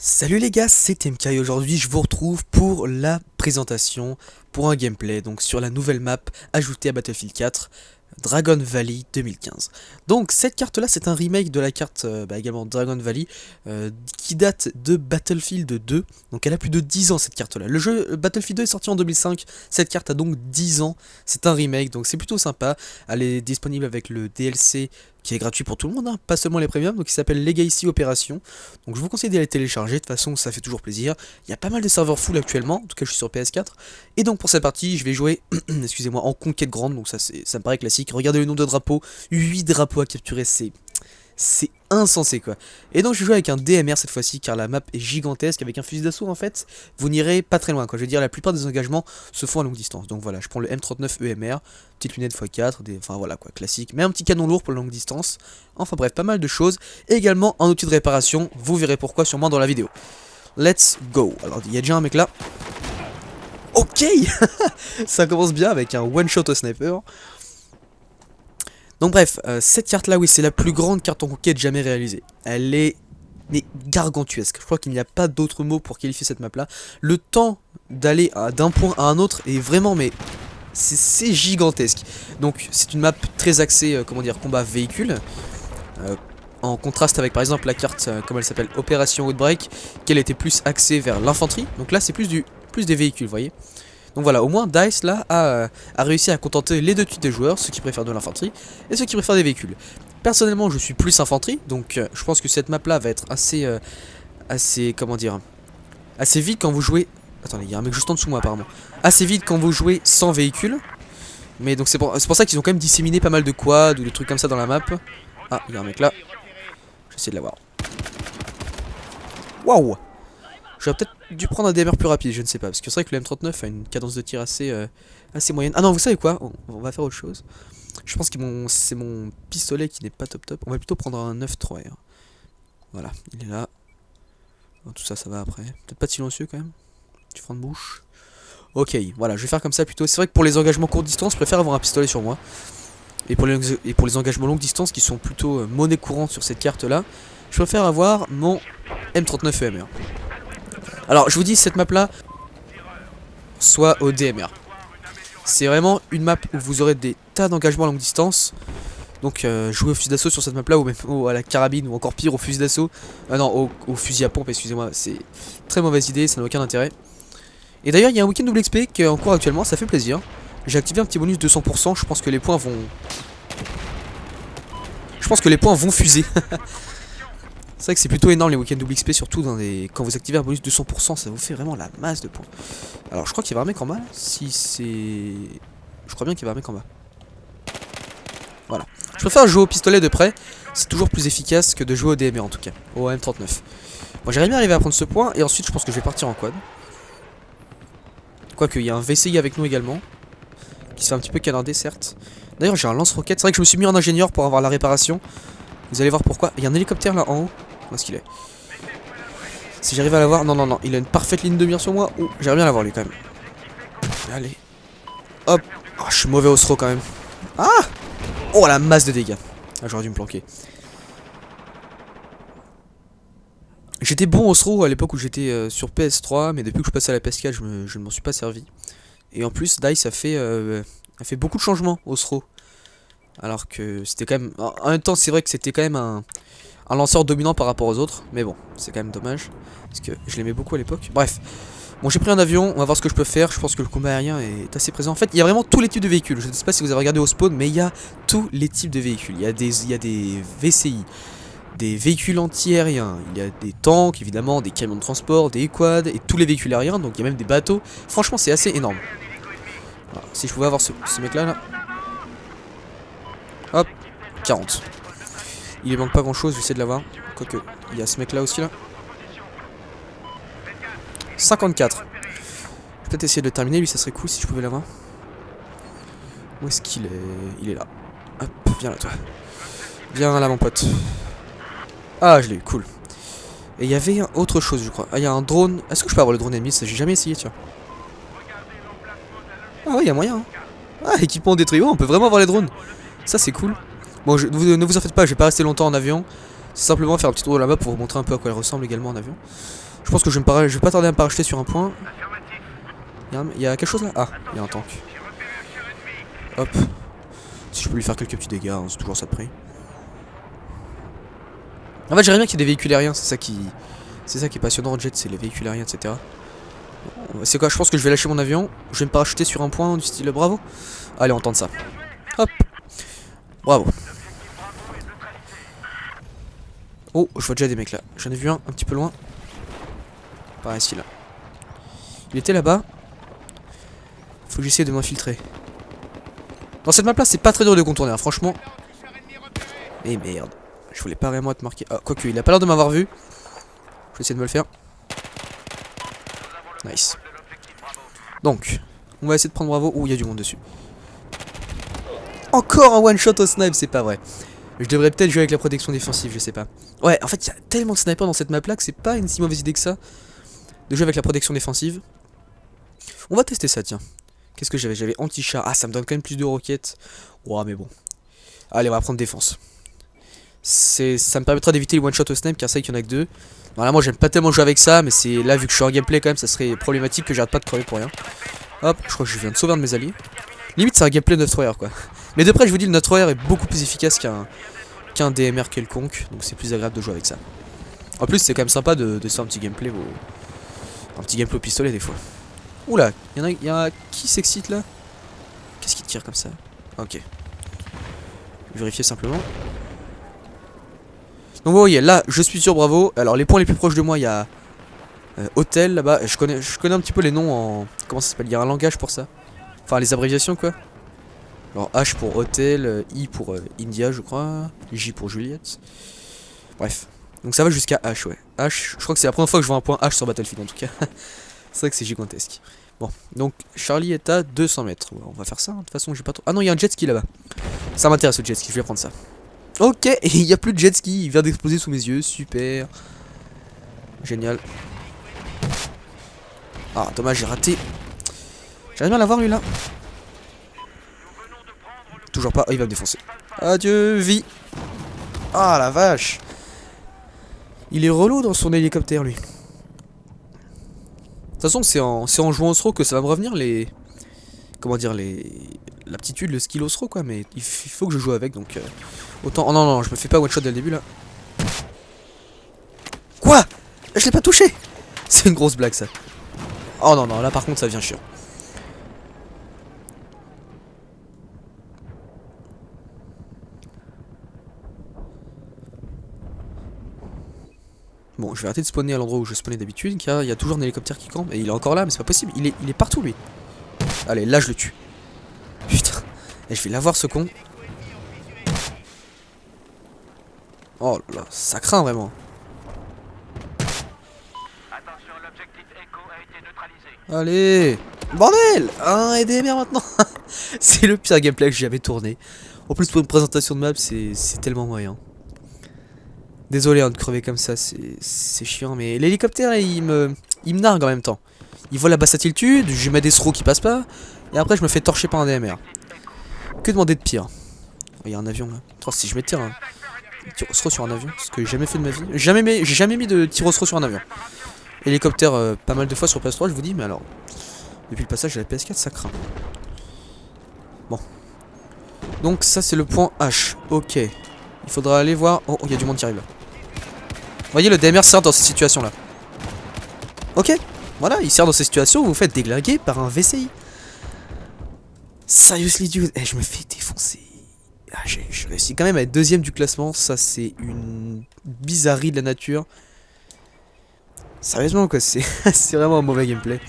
Salut les gars, c'est MK et aujourd'hui je vous retrouve pour la présentation, pour un gameplay, donc sur la nouvelle map ajoutée à Battlefield 4, Dragon Valley 2015. Donc cette carte là c'est un remake de la carte également Dragon Valley qui date de Battlefield 2, donc elle a plus de 10 ans cette carte là. Le jeu Battlefield 2 est sorti en 2005, cette carte a donc 10 ans, c'est un remake donc c'est plutôt sympa. Elle est disponible avec le DLC qui est gratuit pour tout le monde, hein, pas seulement les premiums, donc il s'appelle Legacy Operation. Donc je vous conseille d'aller télécharger, de toute façon ça fait toujours plaisir. Il y a pas mal de serveurs full actuellement, en tout cas je suis sur PS4. Et donc pour cette partie, je vais jouer, excusez-moi, en conquête grande, donc ça me paraît classique. Regardez le nombre de drapeaux, 8 drapeaux à capturer, c'est insensé quoi. Et donc je vais jouer avec un DMR cette fois-ci car la map est gigantesque. Avec un fusil d'assaut en fait vous n'irez pas très loin quoi. Je veux dire la plupart des engagements se font à longue distance. Donc voilà, je prends le M39 EMR, petite lunette x4, enfin voilà quoi, classique. Mais un petit canon lourd pour la longue distance. Enfin bref, pas mal de choses. Et également un outil de réparation, vous verrez pourquoi sûrement dans la vidéo. Let's go. Alors il y a déjà un mec là. Ok. Ça commence bien avec un one shot au sniper. Donc bref, cette carte là, oui, c'est la plus grande carte en conquête jamais réalisée. Elle est gargantuesque. Je crois qu'il n'y a pas d'autre mot pour qualifier cette map là. Le temps d'aller d'un point à un autre est vraiment, mais c'est gigantesque. Donc c'est une map très axée, comment dire, combat véhicule. En contraste avec par exemple la carte, comment elle s'appelle, Opération Outbreak, qu'elle était plus axée vers l'infanterie. Donc là c'est plus des véhicules, vous voyez. Donc voilà, au moins DICE là a réussi à contenter les deux types de joueurs, ceux qui préfèrent de l'infanterie et ceux qui préfèrent des véhicules. Personnellement je suis plus infanterie, donc je pense que cette map là va être assez comment dire, assez vite quand vous jouez. Attendez, il y a un mec juste en dessous de moi apparemment. Assez vite quand vous jouez sans véhicule. Mais donc c'est pour ça qu'ils ont quand même disséminé pas mal de quads ou de trucs comme ça dans la map. Ah, il y a un mec là. J'essaie de l'avoir. Waouh! J'aurais peut-être dû prendre un DMR plus rapide, je ne sais pas. Parce que c'est vrai que le M39 a une cadence de tir assez moyenne. Ah non, vous savez quoi? On va faire autre chose. Je pense que c'est mon pistolet qui n'est pas top. On va plutôt prendre un 9.3 R. Voilà, il est là. Bon, tout ça, ça va après. Peut-être pas de silencieux quand même. Du frein de bouche. Ok, voilà, je vais faire comme ça plutôt. C'est vrai que pour les engagements courte distance, je préfère avoir un pistolet sur moi. Et pour les engagements longue distance, qui sont plutôt monnaie courante sur cette carte-là, je préfère avoir mon M39 EMR. Alors, je vous dis, cette map-là, soit au DMR. C'est vraiment une map où vous aurez des tas d'engagements à longue distance. Donc, jouer au fusil d'assaut sur cette map-là, ou même à la carabine, ou encore pire, au fusil d'assaut. Non, au fusil à pompe, excusez-moi, c'est très mauvaise idée, ça n'a aucun intérêt. Et d'ailleurs, il y a un week-end double XP qui est en cours actuellement, ça fait plaisir. J'ai activé un petit bonus de 200%, je pense que les points vont... fuser. C'est vrai que c'est plutôt énorme les week-ends double XP, surtout quand vous activez un bonus de 100%, ça vous fait vraiment la masse de points. Alors je crois qu'il y avait un mec en bas, si c'est... Je crois bien qu'il y avait un mec en bas. Voilà. Je préfère jouer au pistolet de près, c'est toujours plus efficace que de jouer au DMR en tout cas, au M39. Bon, j'aimerais bien arriver à prendre ce point, et ensuite je pense que je vais partir en quad. Quoique, il y a un VCI avec nous également, qui se fait un petit peu canarder certes. D'ailleurs j'ai un lance-roquette, c'est vrai que je me suis mis en ingénieur pour avoir la réparation. Vous allez voir pourquoi. Il y a un hélicoptère là en haut. Où est-ce qu'il est? Si j'arrive à l'avoir. Non, il a une parfaite ligne de mire sur moi. Oh, j'aimerais bien l'avoir lui quand même. Allez. Hop. Oh, je suis mauvais au throw quand même. Ah! Oh, la masse de dégâts. Ah, j'aurais dû me planquer. J'étais bon au throw à l'époque où j'étais sur PS3, mais depuis que je passe à la PS4, je ne m'en suis pas servi. Et en plus, DICE a fait beaucoup de changements au throw. Alors que c'était quand même... En même temps, c'est vrai que c'était quand même un lanceur dominant par rapport aux autres. Mais bon, c'est quand même dommage. Parce que je l'aimais beaucoup à l'époque. Bref. Bon, j'ai pris un avion. On va voir ce que je peux faire. Je pense que le combat aérien est assez présent. En fait, il y a vraiment tous les types de véhicules. Je ne sais pas si vous avez regardé au spawn, mais il y a tous les types de véhicules. Il y a des VCI, des véhicules anti-aériens. Il y a des tanks, évidemment, des camions de transport, des quads et tous les véhicules aériens. Donc, il y a même des bateaux. Franchement, c'est assez énorme. Alors, si je pouvais avoir ce mec-là, là. Hop, 40. Il ne manque pas grand chose, j'essaie de l'avoir. Quoique, il y a ce mec là aussi là. 54. Je vais peut-être essayer de le terminer, lui ça serait cool si je pouvais l'avoir. Où est-ce qu'il est? Il est là. Hop, viens là toi. Viens là mon pote. Ah, je l'ai eu, cool. Et il y avait autre chose je crois. Ah, il y a un drone. Est-ce que je peux avoir le drone ennemi? J'ai jamais essayé, tiens. Ah ouais, il y a moyen. Hein. Ah, équipement détruit. Oh, on peut vraiment avoir les drones. Ça c'est cool. Bon, ne vous en faites pas, je vais pas rester longtemps en avion. C'est simplement faire un petit tour de la map pour vous montrer un peu à quoi elle ressemble également en avion. Je pense que je vais pas tarder à me parachuter sur un point. Il y a quelque chose là? Ah, il y a un tank. Hop. Si je peux lui faire quelques petits dégâts, hein, c'est toujours ça de prix. En fait, j'aimerais bien qu'il y ait des véhicules aériens, c'est ça qui est passionnant en jet, c'est les véhicules aériens, etc. C'est quoi? Je pense que je vais lâcher mon avion. Je vais me parachuter sur un point du style bravo. Allez, on tente ça. Hop. Bravo. Oh, je vois déjà des mecs là. J'en ai vu un petit peu loin. Par ici là. Il était là-bas. Faut que j'essaie de m'infiltrer. Dans cette map là, c'est pas très dur de contourner, hein, franchement. Mais merde. Je voulais pas vraiment être marqué. Ah, quoique, il a pas l'air de m'avoir vu. Je vais essayer de me le faire. Nice. Donc, on va essayer de prendre Bravo. Ouh, il y a du monde dessus. Encore un one shot au snipe, c'est pas vrai. Je devrais peut-être jouer avec la protection défensive, je sais pas. Ouais, en fait, il y a tellement de snipers dans cette map là que c'est pas une si mauvaise idée que ça de jouer avec la protection défensive. On va tester ça, tiens. Qu'est-ce que j'avais? J'avais anti-char. Ah, ça me donne quand même plus de roquettes. Ouah, mais bon. Allez, on va prendre défense. Ça me permettra d'éviter les one shot au snipe car c'est vrai qu'il y en a que deux. Normalement, j'aime pas tellement jouer avec ça, mais c'est là, vu que je suis en gameplay quand même, ça serait problématique que j'arrête pas de crever pour rien. Hop, je crois que je viens de sauver un de mes alliés. Limite, c'est un gameplay de Destroyer quoi. Mais de près, je vous dis, le Destroyer est beaucoup plus efficace qu'un DMR quelconque, donc c'est plus agréable de jouer avec ça. En plus, c'est quand même sympa de se faire un petit gameplay au pistolet des fois. Oula, il y a qui s'excite là? Qu'est-ce qui tire comme ça? Ok. Vérifier simplement. Donc vous voyez, là, je suis sur Bravo. Alors les points les plus proches de moi, il y a hôtel là-bas. Je connais un petit peu les noms en... Comment ça s'appelle? Il y a un langage pour ça. Enfin, les abréviations quoi. Alors H pour hôtel, I pour India je crois, J pour Juliette. Bref. Donc ça va jusqu'à H, ouais. H, je crois que c'est la première fois que je vois un point H sur Battlefield en tout cas. C'est vrai que c'est gigantesque. Bon, donc Charlie est à 200 mètres. Ouais, on va faire ça, hein. De toute façon j'ai pas trop... Ah non, il y a un jet ski là-bas. Ça m'intéresse le jet ski, je vais prendre ça. Ok, et il n'y a plus de jet ski, il vient d'exploser sous mes yeux, super. Génial. Ah, dommage, j'ai raté. J'arrive bien à l'avoir lui là. Toujours pas, oh, il va me défoncer. Adieu, vie. Ah la vache. Il est relou dans son hélicoptère lui. De toute façon, c'est en jouant au throw que ça va me revenir les... Comment dire, l'aptitude, le skill au throw quoi, mais il faut que je joue avec donc... Autant... Oh non, non, je me fais pas one shot dès le début là. Quoi? Je l'ai pas touché. C'est une grosse blague ça. Oh non, non, là par contre ça devient chiant. Bon, je vais arrêter de spawner à l'endroit où je spawnais d'habitude, car il y a toujours un hélicoptère qui campe, et il est encore là, mais c'est pas possible, il est partout lui. Allez, là je le tue. Putain, et je vais l'avoir ce con. Oh là là, ça craint vraiment. Allez, bordel, un EDMR maintenant. C'est le pire gameplay que j'ai jamais tourné. En plus pour une présentation de map, c'est tellement moyen. Désolé hein, de crever comme ça, c'est chiant, mais l'hélicoptère il me nargue en même temps. Il vole à basse altitude, je mets des throws qui passent pas, et après je me fais torcher par un DMR. Que demander de pire? Il y a un avion là. Oh, si je mets tir, hein. Tir au throw sur un avion, ce que j'ai jamais fait de ma vie. J'ai jamais mis de tir au throw sur un avion. Hélicoptère pas mal de fois sur PS3, je vous dis, mais alors depuis le passage de la PS4, ça craint. Bon. Donc ça c'est le point H. Ok. Il faudra aller voir. Oh, il y a du monde qui arrive là. Vous voyez, le DMR sert dans ces situations là. Ok. Voilà, il sert dans ces situations où vous faites déglinguer par un VCI. Seriously dude. Eh, je me fais défoncer. Ah, je réussis quand même à être deuxième du classement. Ça c'est une bizarrerie de la nature. Sérieusement quoi, c'est vraiment un mauvais gameplay.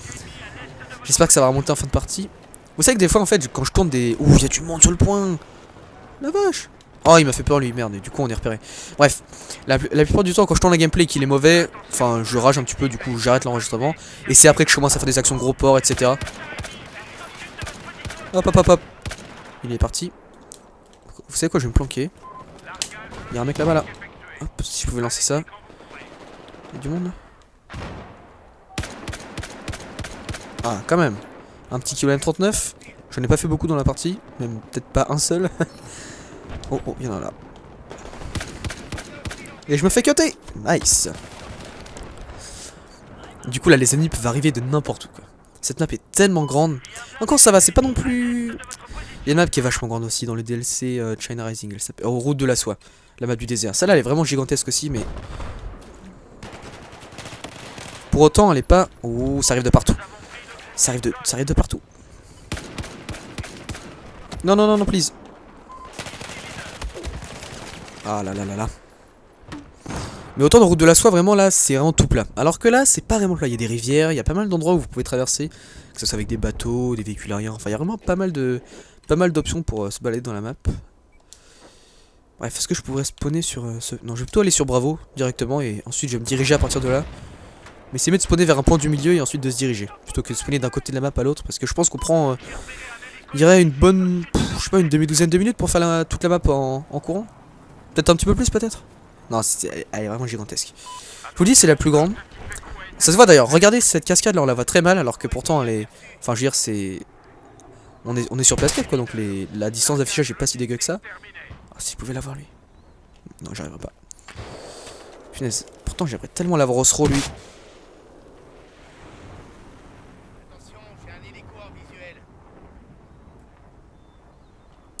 J'espère que ça va remonter en fin de partie. Vous savez que des fois en fait quand je tourne des... Ouh, il y a du monde sur le point. La vache. Oh, il m'a fait peur lui, merde, et du coup on est repéré. Bref, la plupart du temps quand je tourne un gameplay et qu'il est mauvais, enfin je rage un petit peu, du coup j'arrête l'enregistrement. Et c'est après que je commence à faire des actions gros ports, etc. Hop hop hop hop. Il est parti. Vous savez quoi, je vais me planquer. Il y a un mec là-bas là. Hop, si je pouvais lancer ça. Il y a du monde là. Ah, quand même. Un petit kilo M39. J'en ai pas fait beaucoup dans la partie. Même peut-être pas un seul. Oh, oh, il y en a là. Et je me fais cutter. Nice. Du coup là les ennemis peuvent arriver de n'importe où quoi. Cette map est tellement grande. Encore ça va, c'est pas non plus... Il y a une map qui est vachement grande aussi dans le DLC China Rising, elle s'appelle Route de la Soie, la map du désert. Celle-là elle est vraiment gigantesque aussi mais... Pour autant elle est pas... Ouh, ça arrive de partout. Ça arrive de partout. Non, non, non, non, please. Ah là là là là. Mais autant dans Route de la Soie, vraiment là, c'est vraiment tout plat. Alors que là, c'est pas vraiment plat. Il y a des rivières, il y a pas mal d'endroits où vous pouvez traverser. Que ce soit avec des bateaux, des véhicules aériens. Enfin, il y a vraiment pas mal d'options pour se balader dans la map. Bref, est-ce que je pourrais spawner sur ce... Non, je vais plutôt aller sur Bravo directement et ensuite je vais me diriger à partir de là. Mais c'est mieux de spawner vers un point du milieu et ensuite de se diriger. Plutôt que de spawner d'un côté de la map à l'autre. Parce que je pense qu'on prend... je dirais une bonne... je sais pas, une demi-douzaine de minutes pour faire toute la map en courant. Peut-être un petit peu plus, peut-être. Non, elle est vraiment gigantesque. Je vous dis, c'est la plus grande. Ça se voit d'ailleurs. Regardez cette cascade là, on la voit très mal, alors que pourtant elle est... Enfin, je veux dire, c'est... On est sur place 4 quoi, donc la distance d'affichage est pas si dégueu que ça. Ah, si je pouvais l'avoir lui. Non, j'arriverai pas. Punaise. Pourtant, j'aimerais tellement l'avoir au SRO lui.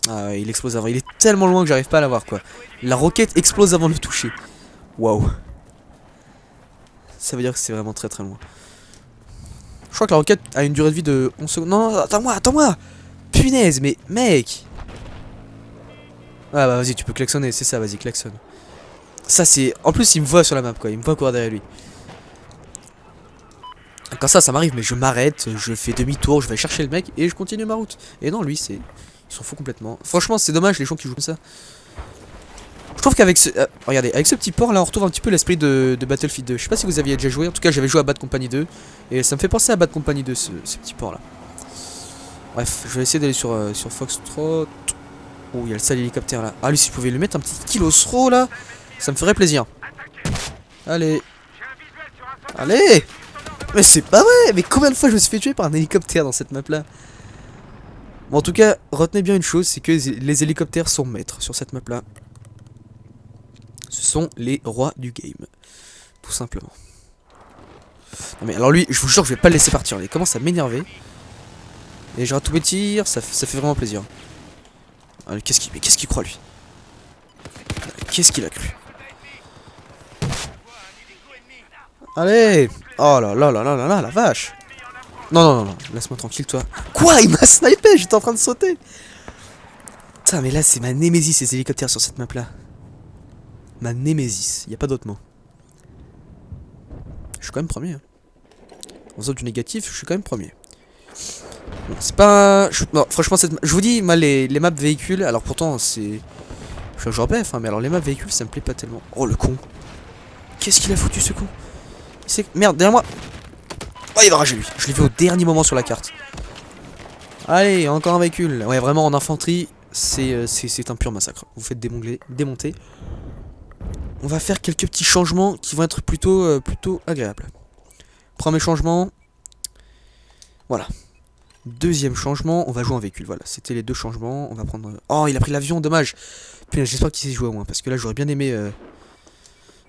Ah ouais, il explose avant. Il est tellement loin que j'arrive pas à l'avoir quoi. La roquette explose avant de le toucher. Waouh. Ça veut dire que c'est vraiment très très loin. Je crois que la roquette a une durée de vie de 11 secondes. Non, attends-moi, attends-moi. Punaise, mais mec. Ah bah vas-y, tu peux klaxonner, c'est ça, vas-y, klaxonne. Ça c'est... En plus, il me voit sur la map quoi, il me voit courir derrière lui. Quand ça m'arrive, mais je m'arrête, je fais demi-tour, je vais chercher le mec et je continue ma route. Et non, lui, c'est... Il s'en fout complètement. Franchement, c'est dommage les gens qui jouent comme ça. Je trouve qu'avec ce... regardez, avec ce petit port là, on retrouve un petit peu l'esprit de Battlefield 2. Je sais pas si vous aviez déjà joué, en tout cas j'avais joué à Bad Company 2. Et ça me fait penser à Bad Company 2, ce petit port là. Bref, je vais essayer d'aller sur Foxtrot. Oh, il y a le sale hélicoptère là. Ah, lui, si je pouvais lui mettre un petit kill au throw là, ça me ferait plaisir. Allez. Allez. Mais c'est pas vrai. Mais combien de fois je me suis fait tuer par un hélicoptère dans cette map là? Bon, en tout cas, retenez bien une chose, c'est que les hélicoptères sont maîtres sur cette map là. Ce sont les rois du game. Tout simplement. Non mais alors lui, je vous jure que je vais pas le laisser partir. Il commence à m'énerver. Et je rate tous mes tirs, ça fait vraiment plaisir. Qu'est-ce qu'il croit lui? Qu'est-ce qu'il a cru? Allez! Oh là là là là là là, la vache! Non, non, non, non, laisse-moi tranquille, toi. Quoi? Il m'a snipé, j'étais en train de sauter! Putain, mais là, c'est ma némésis, ces hélicoptères sur cette map-là. Ma némésis, y a pas d'autre mot. Je suis quand même premier. Hein. En zone du négatif, je suis quand même premier. Bon, c'est pas... Non, franchement, je vous dis, moi, les maps véhicules, alors pourtant, c'est... Je suis un joueur BF, hein, mais alors les maps véhicules, ça me plaît pas tellement. Oh, le con! Qu'est-ce qu'il a foutu, ce con? Merde, derrière moi! Oh, il va rager lui. Je l'ai vu au dernier moment sur la carte. Allez, encore un véhicule. Ouais, vraiment en infanterie, c'est un pur massacre. Vous faites démonter. On va faire quelques petits changements qui vont être plutôt agréables. Premier changement. Voilà. Deuxième changement, on va jouer un véhicule. Voilà, c'était les deux changements. On va prendre... Oh, il a pris l'avion, dommage. Putain, j'espère qu'il sait jouer au moins. Parce que là, j'aurais bien aimé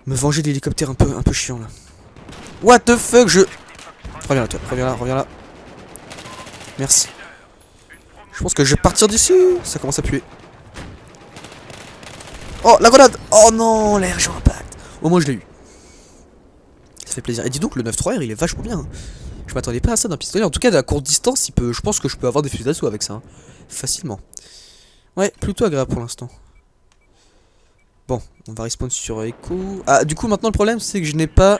me venger de l'hélicoptère un peu chiant là. What the fuck, Reviens là, toi. Reviens là. Merci. Je pense que je vais partir d'ici. Ça commence à puer. Oh, la grenade! Oh non, l'air impact. Au moins, je l'ai eu. Ça fait plaisir. Et dis donc, le 9-3R, il est vachement bien. Hein. Je m'attendais pas à ça d'un pistolet. En tout cas, à courte distance, je pense que je peux avoir des fusils d'assaut avec ça. Hein. Facilement. Ouais, plutôt agréable pour l'instant. Bon, on va respawn sur Echo. Ah, du coup, maintenant, le problème, c'est que je n'ai pas...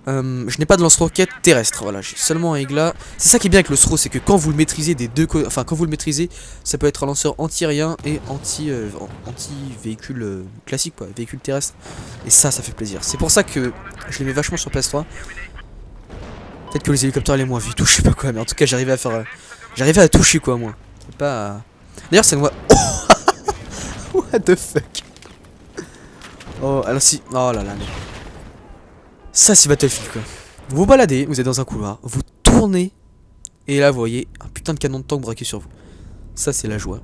je n'ai pas de lance-roquette terrestre, voilà, j'ai seulement un Aigla. C'est ça qui est bien avec le SRO, c'est que quand vous le maîtrisez des deux côtés, enfin quand vous le maîtrisez, ça peut être un lanceur anti-aérien et anti-véhicule classique quoi, véhicule terrestre. Et ça fait plaisir. C'est pour ça que je les mets vachement sur PS3. Peut-être que les hélicoptères les moins vite, ou je sais pas quoi, mais en tout cas j'arrivais à faire... j'arrivais à toucher quoi moi. Pas à... D'ailleurs ça me voit... Oh what the fuck. Oh alors si... Oh là là mais... Ça c'est Battlefield quoi. Vous vous baladez, vous êtes dans un couloir, vous tournez, et là vous voyez un putain de canon de tank braqué sur vous. Ça c'est la joie.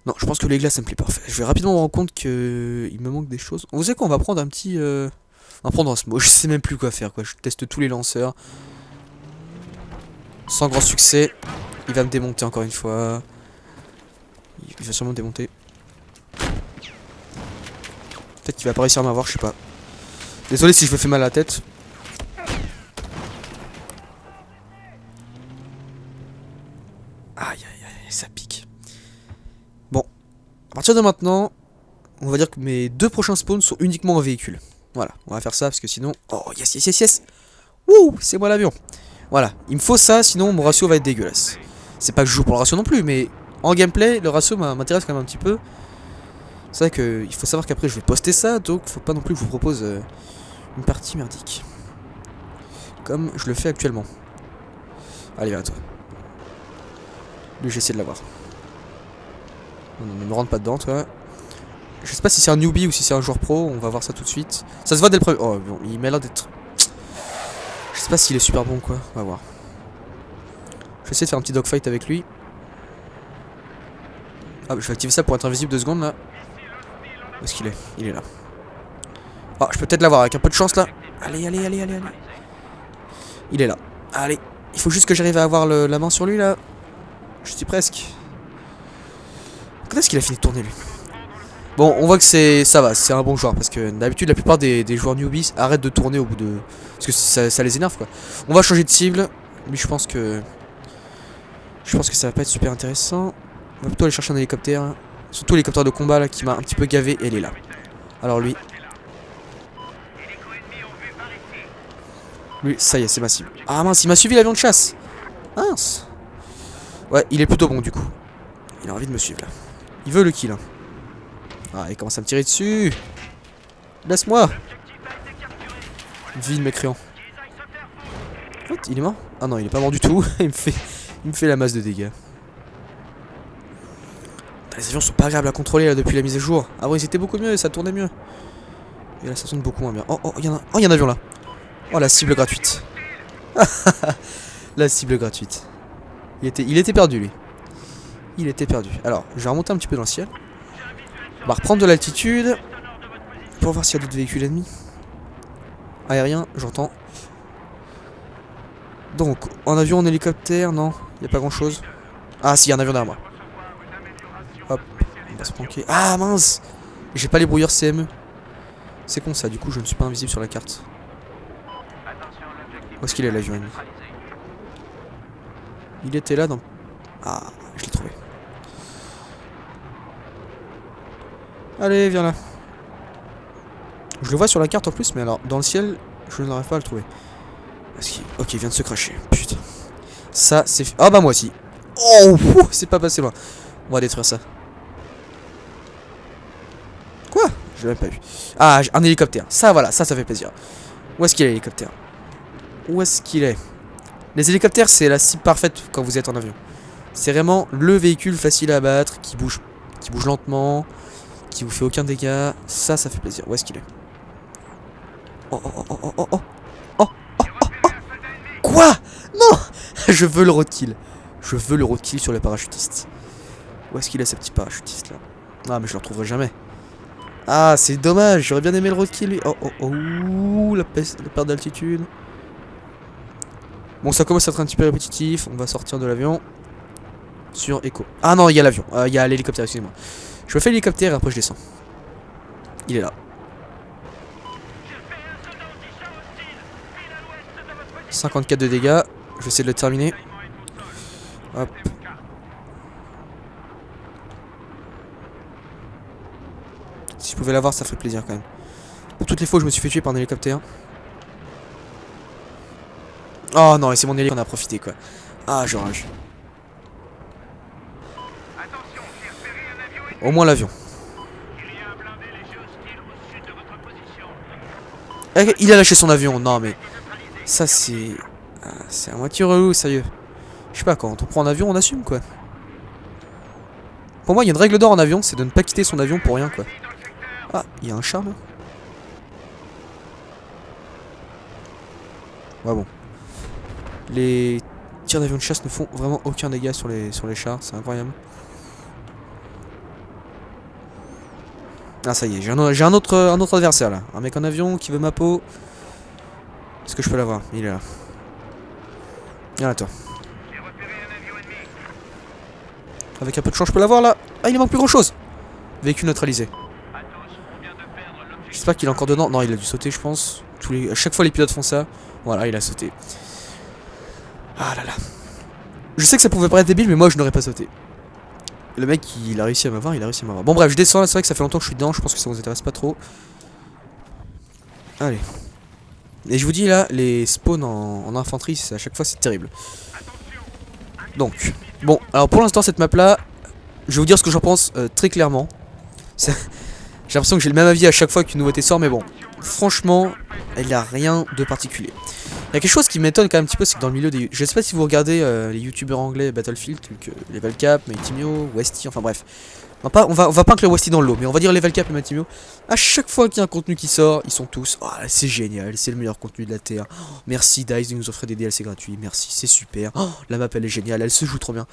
Non, je pense que les glaces ça me plaît parfait. Je vais rapidement me rendre compte que il me manque des choses. Vous savez quoi, on va prendre un petit... On va prendre Osmo. Je sais même plus quoi faire, quoi. Je teste tous les lanceurs. Sans grand succès. Il va me démonter encore une fois. Il va sûrement me démonter. Peut-être qu'il va pas réussir à m'avoir, je sais pas. Désolé si je me fais mal à la tête. Aïe aïe aïe, ça pique. Bon, à partir de maintenant, on va dire que mes 2 prochains spawns sont uniquement en véhicule. Voilà, on va faire ça parce que sinon... Oh yes yes yes yes. Wouh, c'est moi l'avion. Voilà, il me faut ça, sinon mon ratio va être dégueulasse. C'est pas que je joue pour le ratio non plus, mais en gameplay, le ratio m'intéresse quand même un petit peu. C'est vrai qu'il faut savoir qu'après je vais poster ça, donc faut pas non plus que je vous propose une partie merdique. Comme je le fais actuellement. Allez, viens à toi. Lui, j'essaie de l'avoir. Non, non, ne me rentre pas dedans, toi. Je sais pas si c'est un newbie ou si c'est un joueur pro, on va voir ça tout de suite. Ça se voit dès le premier... Oh, bon, il m'a l'air d'être... Je sais pas s'il est super bon, quoi. On va voir. Je vais essayer de faire un petit dogfight avec lui. Ah, je vais activer ça pour être invisible 2 secondes, là. Où est-ce qu'il est? Il est là. Ah, je peux peut-être l'avoir avec un peu de chance, là. Allez, allez, allez, allez, allez. Il est là. Allez. Il faut juste que j'arrive à avoir la main sur lui, là. Je suis presque. Quand est-ce qu'il a fini de tourner, lui? Bon, on voit que ça va, c'est un bon joueur. Parce que d'habitude, la plupart des joueurs newbies arrêtent de tourner au bout de... Parce que ça les énerve, quoi. On va changer de cible. Lui, je pense que ça va pas être super intéressant. On va plutôt aller chercher un hélicoptère. Surtout l'hélicoptère de combat, là, qui m'a un petit peu gavé. Et elle est là. Alors lui... Lui, ça y est, c'est ma cible. Ah mince, il m'a suivi l'avion de chasse. Mince. Ouais, il est plutôt bon, du coup. Il a envie de me suivre, là. Il veut le kill, hein. Ah, il commence à me tirer dessus. Laisse-moi. Vide, mécréant. What? Il est mort? Ah non, il est pas mort du tout. il me fait la masse de dégâts. Les avions sont pas agréables à contrôler là depuis la mise à jour. Avant ils étaient beaucoup mieux, ça tournait mieux. Et là ça tourne beaucoup moins bien. Oh, oh, il y a un avion là. Oh, la cible gratuite. La cible gratuite. Il était perdu, lui. Il était perdu. Alors, je vais remonter un petit peu dans le ciel. On va reprendre de l'altitude. Pour voir s'il y a d'autres véhicules ennemis. Aérien, j'entends. Donc, en avion, en hélicoptère, non. Il n'y a pas grand chose. Ah, si, il y a un avion derrière moi. Hop, on va se planquer. Ah, mince! J'ai pas les brouilleurs CME. C'est con ça, du coup, je ne suis pas invisible sur la carte. Où est-ce qu'il est, l'avion ennemi? Il était là dans... Ah, je l'ai trouvé. Allez, viens là. Je le vois sur la carte en plus, mais alors, dans le ciel, je n'arrive pas à le trouver. Ok, il vient de se cracher. Putain. Ça, c'est... Ah bah moi aussi. Oh, c'est pas passé loin. On va détruire ça. Quoi? Je l'ai même pas vu. Ah, un hélicoptère. Ça, voilà, ça fait plaisir. Où est-ce qu'il est, l'hélicoptère? Où est-ce qu'il est? Les hélicoptères, c'est la cible parfaite quand vous êtes en avion. C'est vraiment le véhicule facile à abattre, qui bouge lentement, qui vous fait aucun dégât. Ça fait plaisir. Où est-ce qu'il est? Oh, oh, oh, oh, oh, oh, oh, oh, oh, oh. Quoi? Non. Je veux le roadkill. Je veux le roadkill sur le parachutiste. Où est-ce qu'il est, ce petit parachutiste là? Ah, mais je le retrouverai jamais. Ah, c'est dommage. J'aurais bien aimé le roadkill, lui. Oh, oh, oh. La perte d'altitude. Bon, ça commence à être un petit peu répétitif. On va sortir de l'avion. Sur Echo. Ah non, il y a l'avion. Il y a l'hélicoptère, excusez-moi. Je me fais l'hélicoptère et après je descends. Il est là. 54 de dégâts. Je vais essayer de le terminer. Hop. Si je pouvais l'avoir, ça ferait plaisir quand même. Pour toutes les fois où je me suis fait tuer par un hélicoptère. Oh non, et c'est mon hélicoptère qu'on a profité quoi. Ah, je rage. Au moins l'avion. Il a lâché son avion. Non mais ça c'est... Ah, c'est à moitié relou, sérieux. Je sais pas, quand on prend un avion, on assume quoi. Pour moi, il y a une règle d'or en avion, c'est de ne pas quitter son avion pour rien quoi. Ah, il y a un char là. Ouais bon. Les tirs d'avion de chasse ne font vraiment aucun dégât sur les chars, c'est incroyable. Ah ça y est, j'ai un autre adversaire là. Un mec en avion qui veut ma peau. Est-ce que je peux l'avoir? Il est là. Viens là toi. Avec un peu de chance je peux l'avoir là. Ah il manque plus grand chose. Véhicule neutralisé. J'espère qu'il est encore dedans. Non il a dû sauter je pense. À chaque fois les pilotes font ça. Voilà il a sauté. Ah là là. Je sais que ça pouvait paraître débile mais moi je n'aurais pas sauté. Le mec il a réussi à m'avoir, Bon bref je descends là, c'est vrai que ça fait longtemps que je suis dedans, je pense que ça vous intéresse pas trop. Allez. Et je vous dis là, les spawns en infanterie, à chaque fois c'est terrible. Donc, bon, alors pour l'instant cette map là, je vais vous dire ce que j'en pense très clairement. J'ai l'impression que j'ai le même avis à chaque fois qu'une nouveauté sort, mais bon, franchement, il n'y a rien de particulier. Il y a quelque chose qui m'étonne quand même un petit peu, c'est que dans le milieu des... Je sais pas si vous regardez les youtubeurs anglais Battlefield, donc Levelcap, Mythimio, Westy, enfin bref. On va pas inclure Westy dans le lot, mais on va dire Levelcap et Mythimio. À chaque fois qu'il y a un contenu qui sort, ils sont tous... Oh, c'est génial, c'est le meilleur contenu de la Terre. Oh, merci DICE de nous offrir des DLC gratuits, merci, c'est super. Oh, la map elle est géniale, elle se joue trop bien.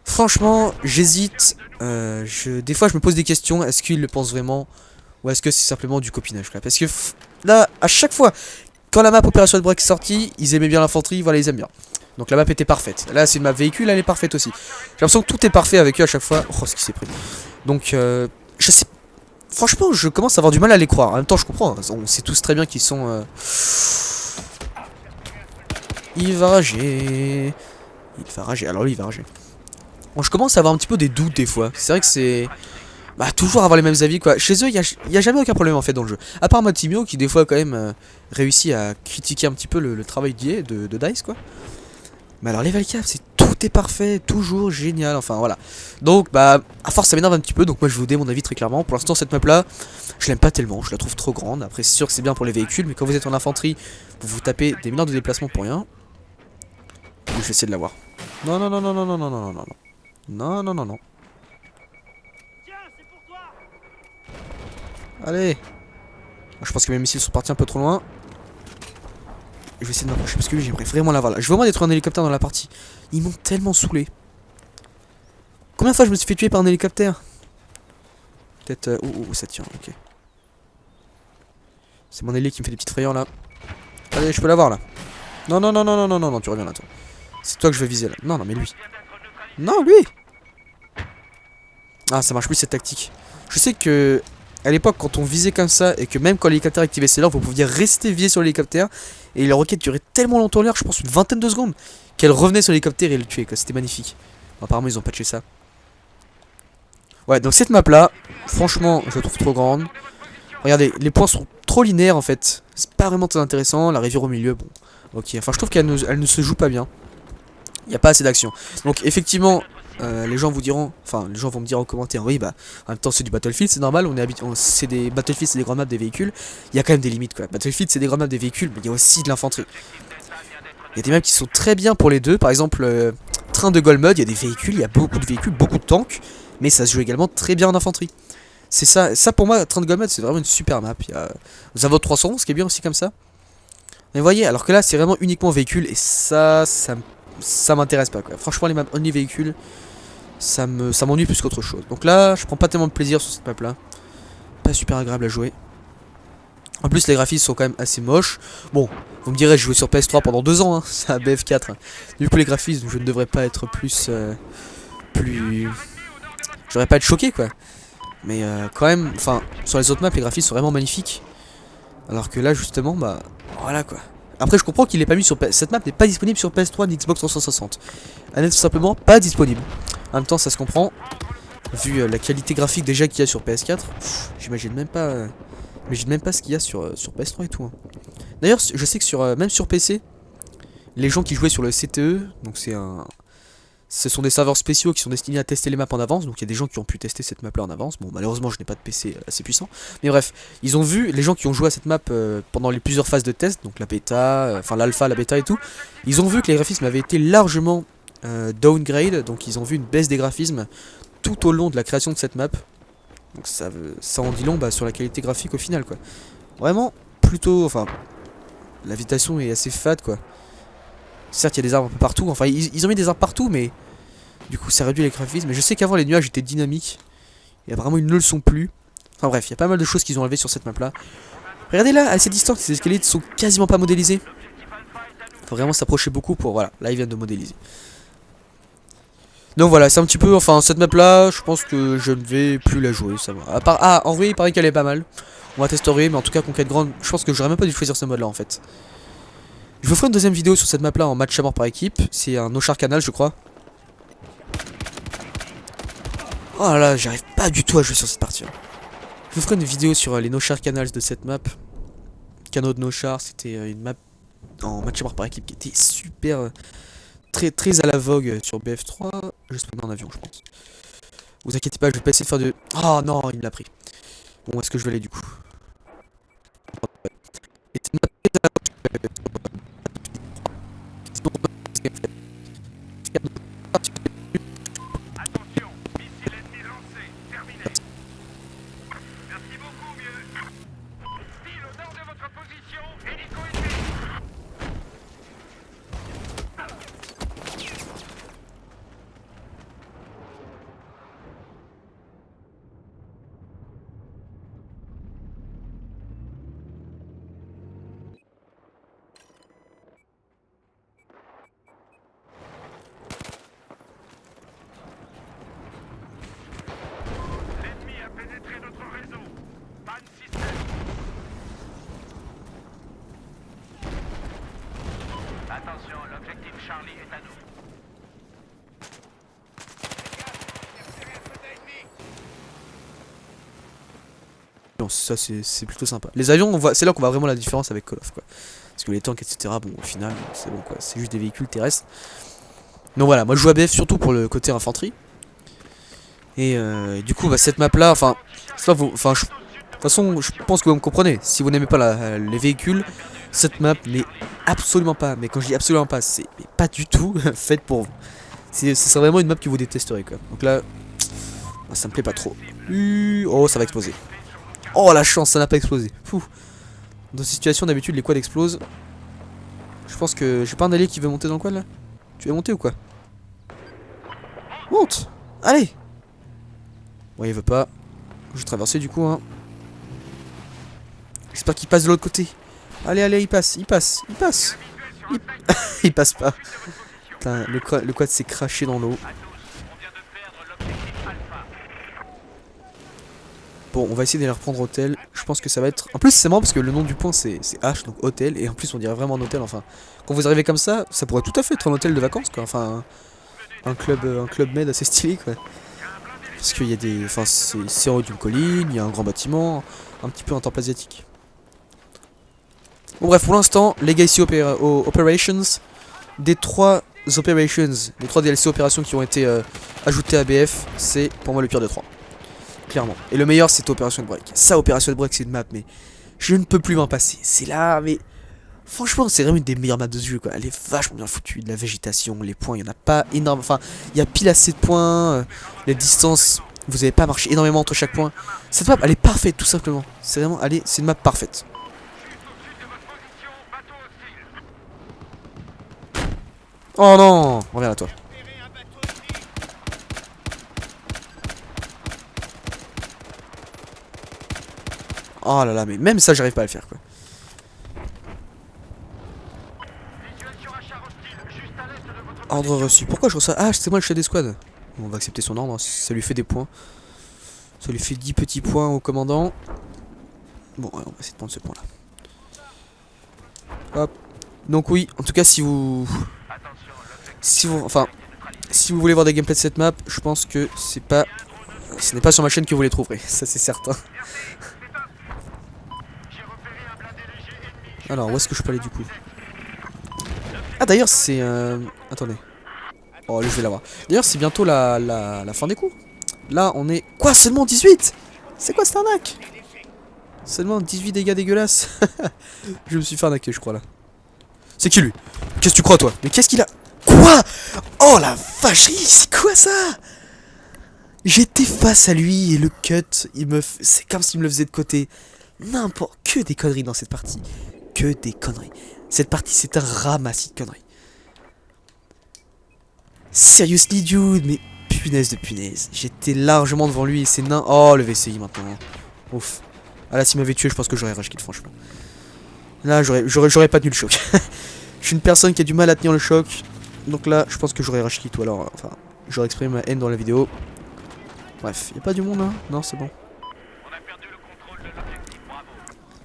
Franchement, j'hésite. Des fois je me pose des questions, est-ce qu'ils le pensent vraiment? Ou est-ce que c'est simplement du copinage quoi? Parce que là, à chaque fois... Quand la map Operation Break est sortie, ils aimaient bien l'infanterie, voilà, ils aiment bien. Donc la map était parfaite. Là, c'est une map véhicule, elle est parfaite aussi. J'ai l'impression que tout est parfait avec eux à chaque fois. Oh, ce qui s'est pris. Donc, je sais. Franchement, je commence à avoir du mal à les croire. En même temps, je comprends. On sait tous très bien qu'ils sont. Il va rager. Il va rager. Alors lui, il va rager. Bon, je commence à avoir un petit peu des doutes des fois. C'est vrai que c'est. Bah toujours avoir les mêmes avis quoi. Chez eux y a jamais aucun problème en fait dans le jeu. À part Mythimio qui des fois quand même réussit à critiquer un petit peu le travail d'IA de DICE quoi. Mais alors Levelcap c'est tout est parfait, toujours génial, enfin voilà. Donc bah à force ça m'énerve un petit peu, donc moi je vais vous donner mon avis très clairement. Pour l'instant cette map là, je l'aime pas tellement, je la trouve trop grande. Après c'est sûr que c'est bien pour les véhicules, mais quand vous êtes en infanterie, vous vous tapez des milliards de déplacements pour rien. Donc je vais essayer de l'avoir. Non non non non non non non non non non. Non non non non. Allez. Je pense que mes missiles sont partis un peu trop loin. Je vais essayer de m'approcher parce que lui j'aimerais vraiment l'avoir là. Je veux vraiment détruire un hélicoptère dans la partie. Ils m'ont tellement saoulé. Combien de fois je me suis fait tuer par un hélicoptère? Peut-être... Oh ça tient, ok. C'est mon hélé qui me fait des petites frayeurs là. Allez je peux l'avoir là. Non non non non non non non non tu reviens là toi. C'est toi que je vais viser là. Non non mais lui. Non lui. Ah ça marche plus cette tactique. Je sais que... À l'époque, quand on visait comme ça, et que même quand l'hélicoptère activait ses lampes, vous pouviez rester visé sur l'hélicoptère, et la roquette durait tellement longtemps en l'air, je pense une vingtaine de secondes, qu'elle revenait sur l'hélicoptère et le tuait, quoi. C'était magnifique. Bon, apparemment, ils ont patché ça. Ouais, donc cette map là, franchement, je la trouve trop grande. Regardez, les points sont trop linéaires en fait. C'est pas vraiment très intéressant. La rivière au milieu, bon, ok. Enfin, je trouve qu'elle ne se joue pas bien. Il n'y a pas assez d'action. Donc, effectivement. Les gens vous diront, enfin les gens vont me dire en commentaire, oui bah en même temps c'est du Battlefield, c'est normal, c'est des Battlefield, c'est des grandes maps des véhicules, il y a quand même des limites quoi. Battlefield c'est des grandes maps des véhicules, mais il y a aussi de l'infanterie. Il y a des maps qui sont très bien pour les deux, par exemple Train de Gold Mode, il y a des véhicules, il y a beaucoup de véhicules, beaucoup de tanks, mais ça se joue également très bien en infanterie. C'est ça pour moi, Train de Gold Mode c'est vraiment une super map. Il y a Zavod 311 ce qui est bien aussi comme ça. Mais vous voyez, alors que là c'est vraiment uniquement véhicule, et ça m'intéresse pas quoi. Franchement les maps only véhicules, ça m'ennuie plus qu'autre chose. Donc là, je prends pas tellement de plaisir sur cette map là. Pas super agréable à jouer. En plus, les graphismes sont quand même assez moches. Bon, vous me direz, je jouais sur PS3 pendant 2 ans, hein. C'est un BF4. Du coup, les graphismes, je ne devrais pas être plus... Je devrais pas être choqué, quoi. Mais quand même, enfin, sur les autres maps, les graphismes sont vraiment magnifiques. Alors que là, justement, bah, voilà, quoi. Après, je comprends qu'il n'est pas mis sur cette map n'est pas disponible sur PS3 ni Xbox 360. Elle n'est tout simplement pas disponible. En même temps, ça se comprend. Vu la qualité graphique déjà qu'il y a sur PS4, j'imagine même pas ce qu'il y a sur PS3 et tout. Hein. D'ailleurs, je sais que même sur PC, les gens qui jouaient sur le CTE, donc ce sont des serveurs spéciaux qui sont destinés à tester les maps en avance. Donc il y a des gens qui ont pu tester cette map là en avance. Bon, malheureusement, je n'ai pas de PC assez puissant. Mais bref, ils ont vu, les gens qui ont joué à cette map pendant les plusieurs phases de test, donc la bêta, enfin l'alpha, la bêta et tout, ils ont vu que les graphismes avaient été largement downgrade. Donc ils ont vu une baisse des graphismes tout au long de la création de cette map. Donc ça en dit long sur la qualité graphique au final, quoi. Vraiment, plutôt, enfin, la végétation est assez fade, quoi. Certes, il y a des arbres un peu partout. Enfin, ils ont mis des arbres partout, mais du coup, ça réduit les graphismes. Mais je sais qu'avant, les nuages étaient dynamiques. Et apparemment, ils ne le sont plus. Enfin bref, il y a pas mal de choses qu'ils ont enlevées sur cette map là. Regardez là, à cette distance, ces escaliers sont quasiment pas modélisés. Faut vraiment s'approcher beaucoup pour... Voilà, là ils viennent de modéliser. Donc voilà, c'est un petit peu... Enfin, cette map là, je pense que je ne vais plus la jouer, ça va. À part... Ah, en vrai, il paraît qu'elle est pas mal. On va tester, mais en tout cas, Conquête Grande, je pense que j'aurais même pas dû choisir ce mode là en fait. Je vous ferai une deuxième vidéo sur cette map là en match à mort par équipe. C'est un No Char Canal, je crois. Oh là là, j'arrive pas du tout à jouer sur cette partie. Je vous ferai une vidéo sur les No Char Canals de cette map. Canot de No Char, c'était une map en match à mort par équipe qui était super... très à la vogue sur BF3. Je spawn en avion, je pense. Vous inquiétez pas, je vais pas essayer de faire de... Oh non, il me l'a pris. Bon, est-ce que je vais aller du coup? Attention, missile ennemi lancé, terminé. Merci beaucoup, vieux. Pile au nord de votre position, hélico ennemi. L'ennemi a pénétré notre réseau. Panne système. Attention, l'objectif Charlie est à nous. Non, ça c'est plutôt sympa. Les avions, c'est là qu'on voit vraiment la différence avec Call of quoi. Parce que les tanks, etc. Bon, au final, c'est bon quoi. C'est juste des véhicules terrestres. Donc voilà, moi je joue à BF surtout pour le côté infanterie. Et du coup, bah, cette map là, enfin, de toute façon, je pense que vous me comprenez. Si vous n'aimez pas les véhicules, cette map n'est absolument pas, mais quand je dis absolument pas, c'est pas du tout faite pour vous. C'est vraiment une map que vous détesterez quoi. Donc là, ça me plaît pas trop. Oh, ça va exploser. Oh la chance, ça n'a pas explosé. Fou. Dans ces situations d'habitude, les quads explosent. Je pense que j'ai pas un allié qui veut monter dans le quad là. Tu veux monter ou quoi? Monte. Allez. Bon, il veut pas. Je vais traverser du coup hein. J'espère qu'il passe de l'autre côté. Allez, allez, il passe. Il passe pas. Putain, le quad s'est craché dans l'eau. Bon, on va essayer d'aller reprendre hôtel. Je pense que ça va être... En plus, c'est marrant parce que le nom du point, c'est H, donc hôtel. Et en plus, on dirait vraiment un hôtel. Enfin, quand vous arrivez comme ça pourrait tout à fait être un hôtel de vacances, quoi. Enfin, un club med assez stylé, quoi. Parce qu'il y a des... Enfin, c'est en haut d'une colline, il y a un grand bâtiment, un petit peu un temple asiatique. Bon, bref, pour l'instant, Legacy Operations, des 3 Operations, les 3 DLC opérations qui ont été ajoutées à BF, c'est pour moi le pire des 3. Clairement. Et le meilleur, c'est Opération Break. Ça, Opération Break, c'est une map, mais je ne peux plus m'en passer. C'est là, mais franchement, c'est vraiment une des meilleures maps de ce jeu, quoi. Elle est vachement bien foutue. De la végétation, les points, il n'y en a pas énorme. Enfin, il y a pile assez de points. Les distances, vous n'avez pas marché énormément entre chaque point. Cette map, elle est parfaite, tout simplement. C'est vraiment, allez, c'est une map parfaite. Oh non, reviens à toi. Oh là là, mais même ça, j'arrive pas à le faire, quoi. Ordre reçu. Pourquoi je reçois... Ah, c'est moi le chef des squads. Bon, on va accepter son ordre, ça lui fait des points. Ça lui fait 10 petits points au commandant. Bon, ouais, on va essayer de prendre ce point là. Hop. Donc oui, en tout cas, si vous voulez voir des gameplays de cette map, je pense que c'est pas... Ce n'est pas sur ma chaîne que vous les trouverez, ça c'est certain. Alors, où est-ce que je peux aller du coup? Ah d'ailleurs c'est... Attendez. Oh, lui je vais l'avoir. D'ailleurs c'est bientôt la fin des coups. Là on est... Quoi? Seulement 18? C'est quoi cette arnaque? Seulement 18 dégâts dégueulasses. Je me suis fait arnaquer je crois là. C'est qui lui? Qu'est-ce que tu crois toi? Mais qu'est-ce qu'il a? Quoi? Oh la vacherie, c'est quoi ça? J'étais face à lui et le cut, c'est comme s'il me le faisait de côté. N'importe... Que des conneries dans cette partie. Que des conneries. Cette partie c'est un ramassis de conneries. Seriously dude, mais punaise de punaise. J'étais largement devant lui et c'est nain. Oh le VCI maintenant. Ouf. Ah là, s'il m'avait tué, je pense que j'aurais rage quit, franchement. Là, j'aurais pas tenu le choc. Je suis une personne qui a du mal à tenir le choc. Donc là, je pense que j'aurais rage quit, ou alors, enfin, j'aurais exprimé ma haine dans la vidéo. Bref, y a pas du monde là? Non, c'est bon. On a perdu le contrôle de l'objectif Bravo.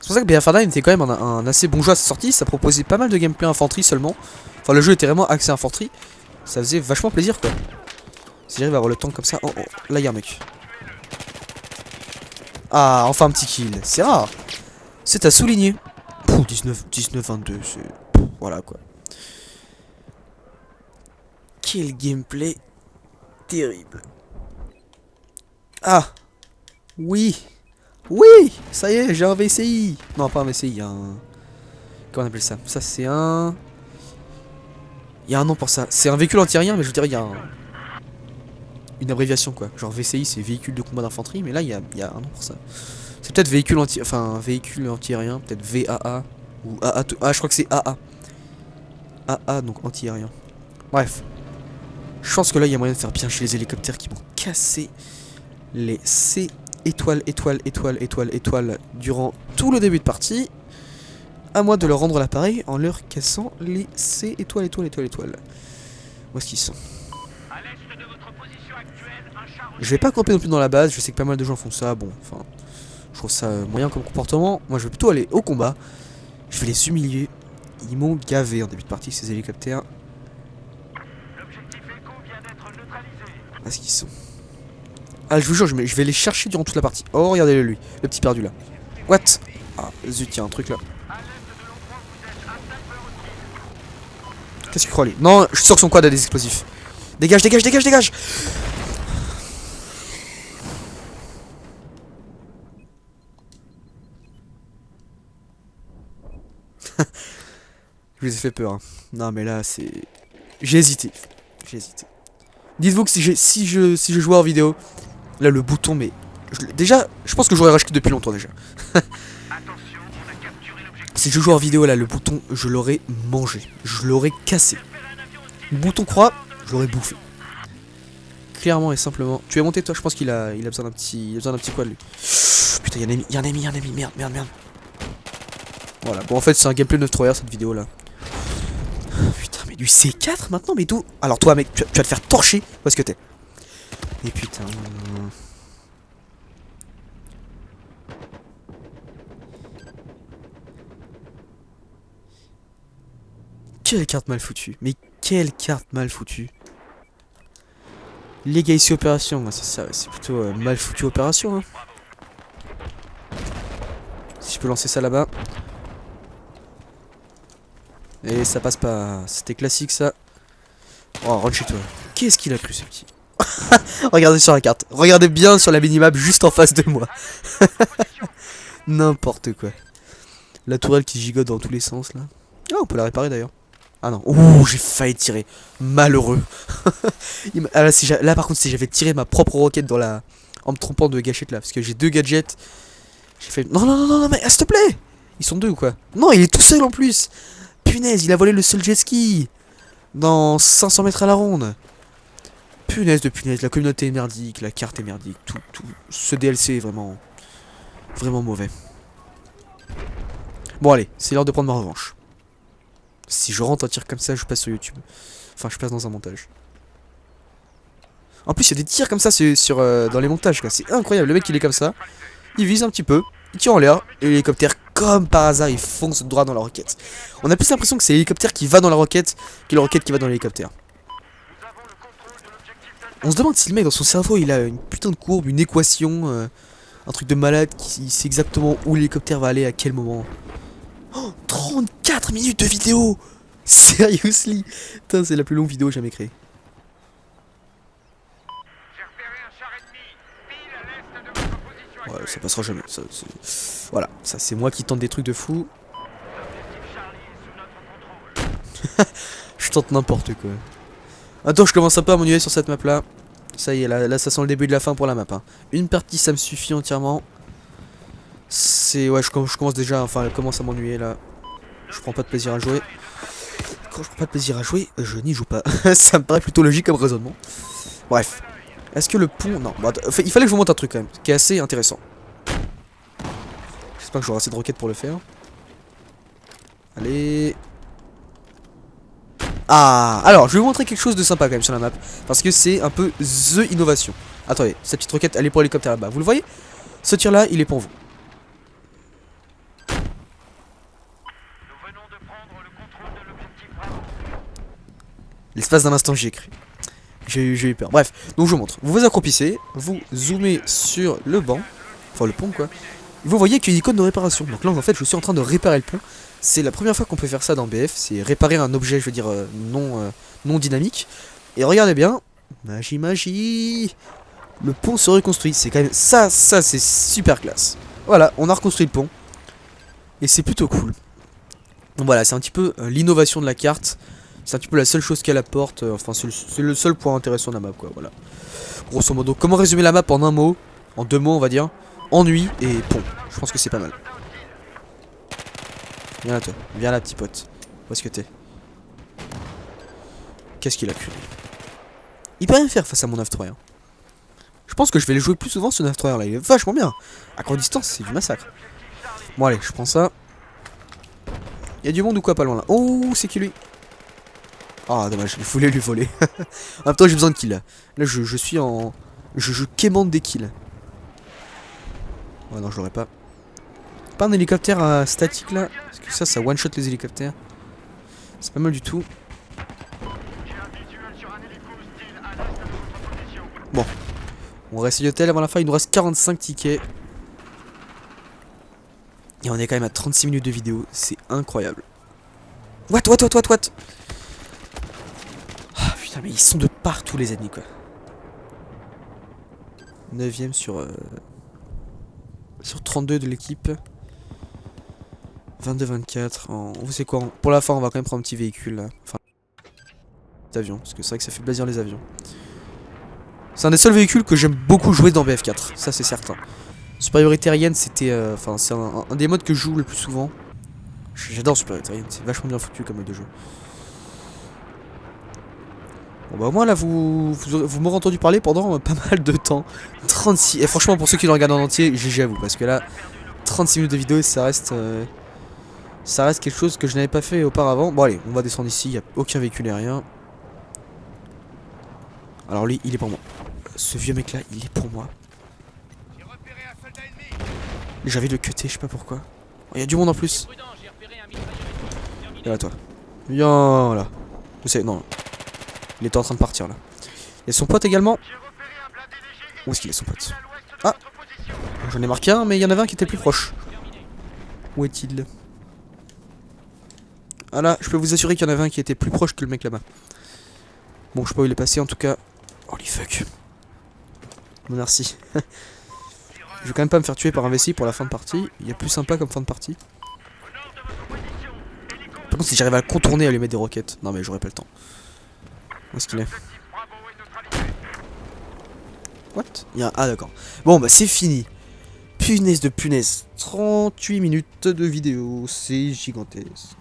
C'est pour ça que BF9 était quand même un assez bon jeu à sa sortie. Ça proposait pas mal de gameplay infanterie seulement. Enfin, le jeu était vraiment axé infanterie. Ça faisait vachement plaisir quoi. Si j'arrive à avoir le temps comme ça. Oh, oh, là y'a un mec. Ah, enfin un petit kill. C'est rare. C'est à souligner. Pouh, 19-22. C'est. Voilà quoi. Quel gameplay terrible. Ah. Oui. Oui. Ça y est, j'ai un VCI. Non, pas un VCI, un. Comment on appelle ça? Ça, c'est un. Il y a un nom pour ça. C'est un véhicule anti-aérien, mais je dirais il y a une abréviation quoi. Genre VCI, c'est véhicule de combat d'infanterie, mais là il y a un nom pour ça. C'est peut-être véhicule anti, enfin véhicule anti-aérien, peut-être VAA ou AA. Ah, je crois que c'est AA. AA donc anti-aérien. Bref, je pense que là il y a moyen de faire bien chez les hélicoptères qui vont casser les C étoiles durant tout le début de partie. À moi de leur rendre l'appareil en leur cassant les C étoiles. Où est-ce qu'ils sont? À l'est de votre position actuelle, un char Je vais pas camper non plus dans la base, je sais que pas mal de gens font ça, bon, enfin, je trouve ça moyen comme comportement. Moi je vais plutôt aller au combat, je vais les humilier. Ils m'ont gavé en début de partie ces hélicoptères. L'objectif Echo vient d'être neutralisé. Où est-ce qu'ils sont? Ah je vous jure, je vais les chercher durant toute la partie. Oh regardez-le lui, le petit perdu là. What? Ah zut, il y a un truc là. À l'est de l'endroit où vous êtes, un sniper hostile. Qu'est-ce qu'il croit lui? Non, je suis sûr que son quad a des explosifs. Dégage. Je vous ai fait peur. Hein. Non mais là c'est... J'ai hésité. Dites-vous que si je jouais en vidéo, là le bouton mais... Déjà, je pense que j'aurais racheté depuis longtemps déjà. Attention, on a capturé l'objectif. Si je jouais en vidéo là, le bouton, je l'aurais mangé. Je l'aurais cassé. Le bouton croix, je l'aurais bouffé. Clairement et simplement. Tu es monté toi, je pense qu'il a besoin d'un petit quad lui. Putain, il y a un ennemi, merde. Voilà, bon en fait c'est un gameplay 9-3R cette vidéo là. Putain, mais du C4 maintenant, mais d'où? Alors toi mec, tu vas te faire torcher, où est-ce que t'es? Et putain... Quelle carte mal foutue, mais quelle carte mal foutue. Legacy opération, c'est ça, c'est plutôt mal foutu opération. Hein. Si je peux lancer ça là-bas. Et ça passe pas, c'était classique ça. Oh, rentre chez toi. Qu'est-ce qu'il a cru ce petit? Regardez sur la carte, regardez bien sur la minimap juste en face de moi. N'importe quoi. La tourelle qui gigote dans tous les sens là. Ah, on peut la réparer d'ailleurs. Ah non, ouh, j'ai failli tirer. Malheureux. Ah, là, par contre, si j'avais tiré ma propre roquette dans la... en me trompant de gâchette là, parce que j'ai deux gadgets. J'ai fait... Non, mais s'il te plaît. Ils sont deux ou quoi? Non, il est tout seul en plus. Punaise, il a volé le seul jet ski. Dans 500 mètres à la ronde. Punaise de punaise, la communauté est merdique, la carte est merdique, tout. Ce DLC est vraiment... vraiment mauvais. Bon allez, c'est l'heure de prendre ma revanche. Si je rentre un tir comme ça, je passe sur YouTube. Enfin, je passe dans un montage. En plus, il y a des tirs comme ça dans les montages, quoi. C'est incroyable. Le mec, il est comme ça. Il vise un petit peu. Il tire en l'air. Et l'hélicoptère, comme par hasard, il fonce droit dans la roquette. On a plus l'impression que c'est l'hélicoptère qui va dans la roquette que la roquette qui va dans l'hélicoptère. On se demande si le mec, dans son cerveau, il a une putain de courbe, une équation, un truc de malade qui sait exactement où l'hélicoptère va aller, à quel moment. Oh, 34 minutes de vidéo. Seriously. Putain, c'est la plus longue vidéo jamais créée. J'ai repéré un char ennemi, pile à l'est de votre position Ouais, actuelle. ça passera jamais. Voilà, ça c'est moi qui tente des trucs de fou. L'objectif Charlie est sous notre contrôle. Je tente n'importe quoi. Attends, je commence un peu à m'ennuyer sur cette map là. Ça y est, là ça sent le début de la fin pour la map. Hein. Une partie ça me suffit entièrement. C'est... Ouais, je commence déjà... Enfin, elle commence à m'ennuyer là. Je prends pas de plaisir à jouer. Quand je prends pas de plaisir à jouer, je n'y joue pas. Ça me paraît plutôt logique comme raisonnement. Bref. Est-ce que le pont... Non, bon, il fallait que je vous montre un truc quand même, qui est assez intéressant. J'espère que j'aurai assez de roquettes pour le faire. Allez. Ah, alors je vais vous montrer quelque chose de sympa quand même sur la map. Parce que c'est un peu the innovation. Attendez, cette petite roquette, elle est pour l'hélicoptère là-bas. Vous le voyez? Ce tir là, il est pour vous. Nous venons de prendre le contrôle de l'objectif Bravo. L'espace d'un instant, j'y ai cru. J'ai eu peur. Bref, donc je vous montre. Vous vous accroupissez, vous zoomez sur le banc, enfin le pont quoi. Vous voyez qu'il y a une icône de réparation. Donc là, en fait, je suis en train de réparer le pont. C'est la première fois qu'on peut faire ça dans BF. C'est réparer un objet, je veux dire, non dynamique. Et regardez bien. Magie, magie. Le pont se reconstruit. C'est quand même... Ça c'est super classe. Voilà, on a reconstruit le pont. Et c'est plutôt cool. Donc voilà, c'est un petit peu l'innovation de la carte. C'est un petit peu la seule chose qu'elle apporte. Enfin, c'est le seul point intéressant de la map, quoi. Voilà. Grosso modo, comment résumer la map en un mot? En deux mots, on va dire. Ennui et pont. Je pense que c'est pas mal. Viens là, toi. Viens là, petit pote. Où est-ce que t'es? Qu'est-ce qu'il a cru? Il peut rien faire face à mon 9-3. Hein. Je pense que je vais le jouer plus souvent ce 9-3 là. Il est vachement bien. À courte distance, c'est du massacre. Bon, allez, je prends ça. Il y a du monde ou quoi pas loin là? Oh, c'est qui lui? Ah, dommage, il voulait lui voler. En même temps, j'ai besoin de kills là. Là, je suis en. Je quémande des kills. Ouais, non, je l'aurais pas. Pas un hélicoptère statique là? Parce que ça one shot les hélicoptères. C'est pas mal du tout. J'ai un visuel sur un hélico hostile à l'est de votre position. Bon. On reste l'hôtel avant la fin. Il nous reste 45 tickets. Et on est quand même à 36 minutes de vidéo. C'est incroyable. What? Ah putain, mais ils sont de partout les ennemis quoi. 9ème sur 32 de l'équipe. 22-24. Vous savez quoi? Pour la fin, on va quand même prendre un petit véhicule là. Enfin, d'avion. Parce que c'est vrai que ça fait plaisir les avions. C'est un des seuls véhicules que j'aime beaucoup jouer dans BF4. Ça, c'est certain. Supériorité aérienne, c'était. Enfin, c'est un des modes que je joue le plus souvent. J'adore supériorité aérienne. C'est vachement bien foutu comme mode de jeu. Bon bah au moins là vous m'aurez entendu parler pendant pas mal de temps. 36. Et franchement pour ceux qui le regardent en entier, GG à vous. Parce que là, 36 minutes de vidéo ça reste quelque chose que je n'avais pas fait auparavant. Bon allez, on va descendre ici, il n'y a aucun véhicule aérien. Alors lui, il est pour moi. Ce vieux mec là, il est pour moi. J'ai repéré un soldat ennemi. J'avais le cutter, je sais pas pourquoi. Il y a du monde en plus. Viens là toi. Viens là. Je sais, non. Il était en train de partir là. Il y a son pote également. J'ai repéré un blindé léger Où est-ce qu'il est son pote? à l'ouest de Ah. votre position. J'en ai marqué un, mais il y en avait un qui était plus proche. Où est-il? Ah là, je peux vous assurer qu'il y en avait un qui était plus proche que le mec là-bas. Bon, je sais pas où il est passé en tout cas. Holy fuck. Merci. Je vais quand même pas me faire tuer par un vessie pour la fin de partie. Il y a plus sympa comme fin de partie. Au nord de votre position. Hélico Par contre, si j'arrive à le contourner, à lui mettre des roquettes. Non, mais j'aurais pas le temps. Où est-ce qu'il est? objectif Bravo est neutralisé. What? Il y a... Ah, d'accord. Bon, bah, c'est fini. Punaise de punaise. 38 minutes de vidéo. C'est gigantesque.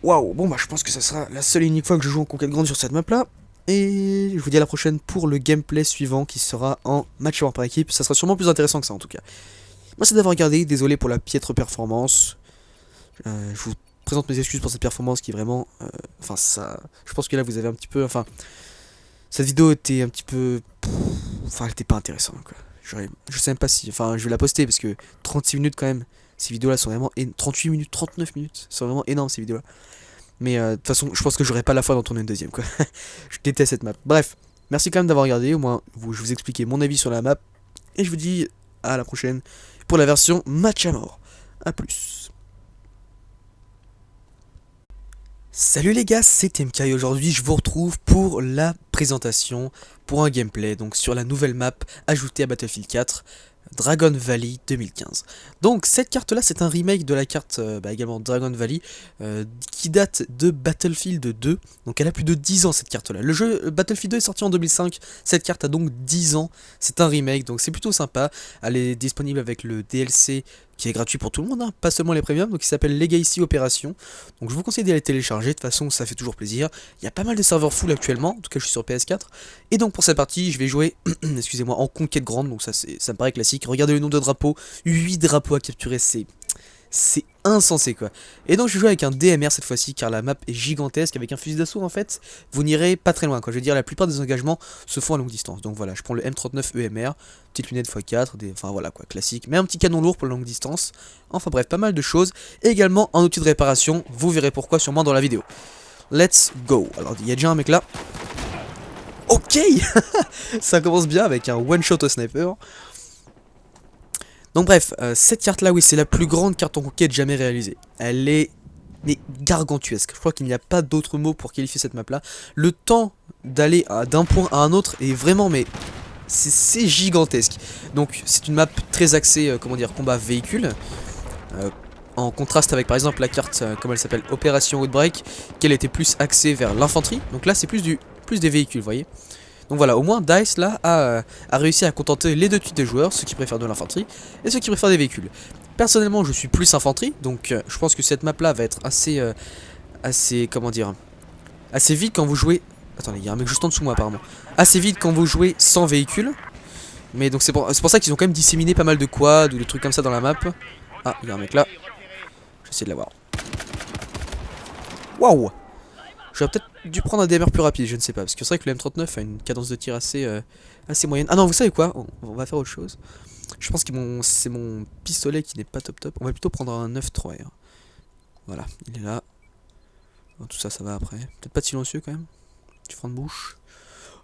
Waouh. Bon, bah, je pense que ça sera la seule et unique fois que je joue en conquête grande sur cette map là. Et je vous dis à la prochaine pour le gameplay suivant qui sera en match par équipe. Ça sera sûrement plus intéressant que ça en tout cas. Merci d'avoir regardé. Désolé pour la piètre performance. Je vous présente mes excuses pour cette performance qui est vraiment... Enfin, ça... Je pense que là vous avez un petit peu... Enfin... Cette vidéo était un petit peu... Enfin, elle était pas intéressante quoi. Je sais même pas si... Enfin, je vais la poster parce que 36 minutes quand même. Ces vidéos là sont vraiment... 38 minutes, 39 minutes. C'est vraiment énorme ces vidéos là. Mais de toute façon, je pense que j'aurai pas la foi d'en tourner une deuxième quoi. Je déteste cette map. Bref, merci quand même d'avoir regardé. Au moins, je vous expliquais mon avis sur la map. Et je vous dis à la prochaine pour la version match à mort. A plus. Salut les gars, c'est TMK et aujourd'hui je vous retrouve pour la présentation, pour un gameplay, donc sur la nouvelle map ajoutée à Battlefield 4, Dragon Valley 2015. Donc cette carte là c'est un remake de la carte également Dragon Valley qui date de Battlefield 2, donc elle a plus de 10 ans cette carte là. Le jeu Battlefield 2 est sorti en 2005, cette carte a donc 10 ans, c'est un remake donc c'est plutôt sympa, elle est disponible avec le DLC qui est gratuit pour tout le monde, hein, pas seulement les premiums, donc il s'appelle Legacy Operation. Donc je vous conseille d'aller télécharger, de toute façon ça fait toujours plaisir. Il y a pas mal de serveurs full actuellement, en tout cas je suis sur PS4. Et donc pour cette partie, je vais jouer, excusez-moi, en conquête grande, donc ça me paraît classique. Regardez le nombre de drapeaux, 8 drapeaux à capturer, c'est insensé quoi. Et donc je vais jouer avec un DMR cette fois-ci car la map est gigantesque. Avec un fusil d'assaut en fait vous n'irez pas très loin quoi. Je veux dire la plupart des engagements se font à longue distance. Donc voilà, je prends le M39 EMR, petite lunette x4, enfin voilà quoi, classique. Mais un petit canon lourd pour la longue distance. Enfin bref, pas mal de choses. Et également un outil de réparation, vous verrez pourquoi sûrement dans la vidéo. Let's go. Alors il y a déjà un mec là. Ok. Ça commence bien avec un one shot au sniper. Donc bref, cette carte là, oui, c'est la plus grande carte en conquête jamais réalisée. Elle est gargantuesque. Je crois qu'il n'y a pas d'autre mot pour qualifier cette map là. Le temps d'aller d'un point à un autre est vraiment, mais c'est gigantesque. Donc c'est une map très axée, comment dire, combat véhicule. En contraste avec par exemple la carte, comment elle s'appelle, Opération Outbreak, qu'elle était plus axée vers l'infanterie. Donc là c'est plus des véhicules, vous voyez. Donc voilà, au moins DICE là a réussi à contenter les deux types de joueurs, ceux qui préfèrent de l'infanterie et ceux qui préfèrent des véhicules. Personnellement je suis plus infanterie, donc je pense que cette map là va être assez comment dire, assez vite quand vous jouez. Attendez, il y a un mec juste en dessous de moi apparemment. Assez vite quand vous jouez sans véhicule. Mais donc c'est pour ça qu'ils ont quand même disséminé pas mal de quads ou de trucs comme ça dans la map. Ah, il y a un mec là. J'essaie de l'avoir. Waouh! J'aurais peut-être dû prendre un DMR plus rapide, je ne sais pas. Parce que c'est vrai que le M39 a une cadence de tir assez moyenne. Ah non, vous savez quoi? On va faire autre chose. Je pense que c'est mon pistolet qui n'est pas top. On va plutôt prendre un 9.3. Voilà, il est là. Bon, tout ça, ça va après. Peut-être pas de silencieux quand même. Petit frein de bouche.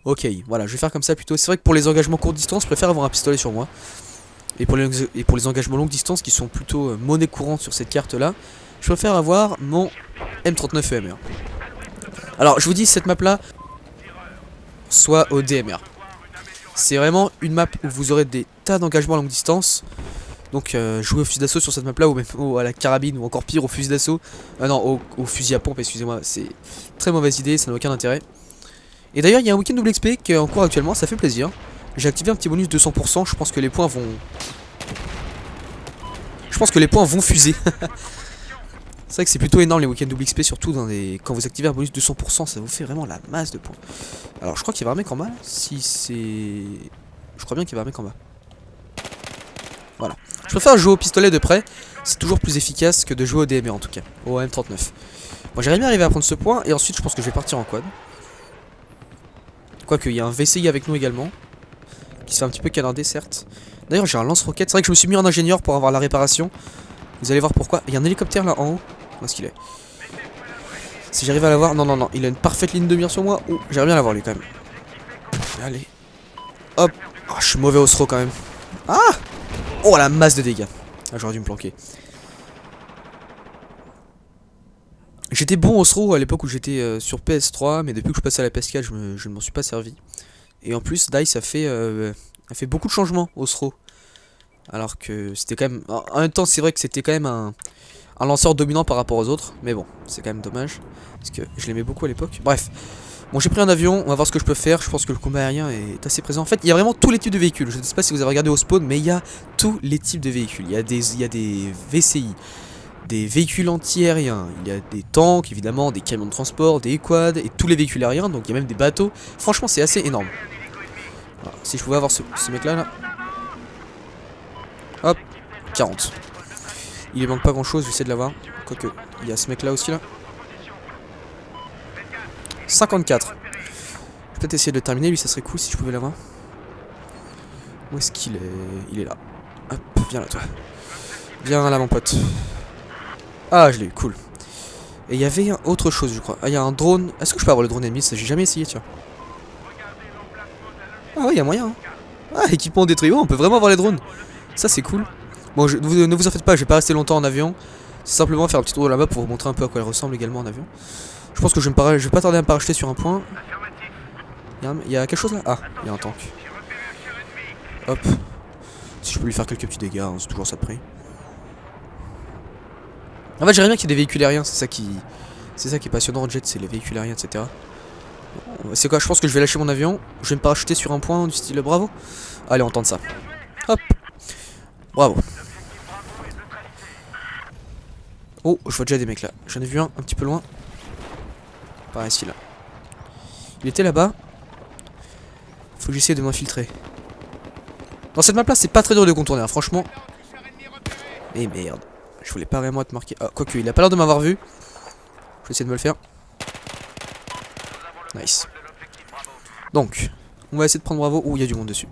Ok, voilà, je vais faire comme ça plutôt. C'est vrai que pour les engagements courte distance, je préfère avoir un pistolet sur moi. Et pour les engagements longue distance, qui sont plutôt monnaie courante sur cette carte-là, je préfère avoir mon M39 EMR. Alors, je vous dis, cette map-là, soit au DMR. C'est vraiment une map où vous aurez des tas d'engagements à longue distance. Donc, jouer au fusil d'assaut sur cette map-là, ou même à la carabine, ou encore pire, au fusil d'assaut. Non, au fusil à pompe, excusez-moi, c'est très mauvaise idée, ça n'a aucun intérêt. Et d'ailleurs, il y a un week-end double XP qui est en cours actuellement, ça fait plaisir. J'ai activé un petit bonus de 200%, je pense que les points vont... fuser. C'est vrai que c'est plutôt énorme les week-ends double XP, surtout quand vous activez un bonus de 200%, ça vous fait vraiment la masse de points. Alors je crois qu'il y avait un mec en bas, si c'est... Je crois bien qu'il y avait un mec en bas. Voilà. Je préfère jouer au pistolet de près, c'est toujours plus efficace que de jouer au DMR en tout cas, au M39. Moi j'aimerais bien arriver à prendre ce point, et ensuite je pense que je vais partir en quad. Quoique, il y a un VCI avec nous également, qui se fait un petit peu canarder certes. D'ailleurs j'ai un lance-roquette, c'est vrai que je me suis mis en ingénieur pour avoir la réparation. Vous allez voir pourquoi. Il y a un hélicoptère là en haut. Où est-ce qu'il est? Si j'arrive à l'avoir. Non, il a une parfaite ligne de mire sur moi. Oh, j'aimerais bien l'avoir lui quand même. Allez. Hop. Oh, je suis mauvais au throw quand même. Ah! Oh la masse de dégâts. Ah, j'aurais dû me planquer. J'étais bon au throw à l'époque où j'étais sur PS3, mais depuis que je passe à la PS4, je ne m'en suis pas servi. Et en plus, DICE a fait beaucoup de changements au throw. Alors que c'était quand même... En même temps, c'est vrai que c'était quand même un lanceur dominant par rapport aux autres. Mais bon, c'est quand même dommage. Parce que je l'aimais beaucoup à l'époque. Bref. Bon, j'ai pris un avion. On va voir ce que je peux faire. Je pense que le combat aérien est assez présent. En fait, il y a vraiment tous les types de véhicules. Je ne sais pas si vous avez regardé au spawn, mais il y a tous les types de véhicules. Il y a des VCI, des véhicules anti-aériens. Il y a des tanks, évidemment, des camions de transport, des quads et tous les véhicules aériens. Donc il y a même des bateaux. Franchement, c'est assez énorme. Alors, si je pouvais avoir ce mec-là, là. Hop, 40. Il lui manque pas grand chose, j'essaie de l'avoir. Quoique, il y a ce mec là aussi là. 54. Je vais peut-être essayer de le terminer, lui ça serait cool si je pouvais l'avoir. Où est-ce qu'il est? Il est là. Hop, viens là toi. Viens là mon pote. Ah, je l'ai eu, cool. Et il y avait autre chose je crois. Ah, il y a un drone. Est-ce que je peux avoir le drone ennemi? Ça j'ai jamais essayé, tiens. Ah ouais, il y a moyen. Hein. Ah, équipement détruit. Oh, on peut vraiment avoir les drones. Ça c'est cool. Bon, ne vous en faites pas, je vais pas rester longtemps en avion. C'est simplement faire un petit tour de la map pour vous montrer un peu à quoi elle ressemble également en avion. Je pense que je vais pas tarder à me parachuter sur un point. Il y a quelque chose là? Ah, il y a un tank. Hop. Si je peux lui faire quelques petits dégâts, hein, c'est toujours ça de prix. En fait, j'aimerais bien qu'il y ait des véhicules aériens, c'est ça qui est passionnant en jet, c'est les véhicules aériens, etc. C'est quoi? Je pense que je vais lâcher mon avion. Je vais me parachuter sur un point du style bravo. Allez, on tente ça. Hop. Bravo. Oh, je vois déjà des mecs là. J'en ai vu un petit peu loin. Par ici là. Il était là-bas. Faut que j'essaie de m'infiltrer. Dans cette map là, c'est pas très dur de contourner, hein, franchement. Eh merde. Je voulais pas vraiment être marqué. Ah, quoique, il a pas l'air de m'avoir vu. Je vais essayer de me le faire. Nice. Donc, on va essayer de prendre Bravo. Ouh, il y a du monde dessus.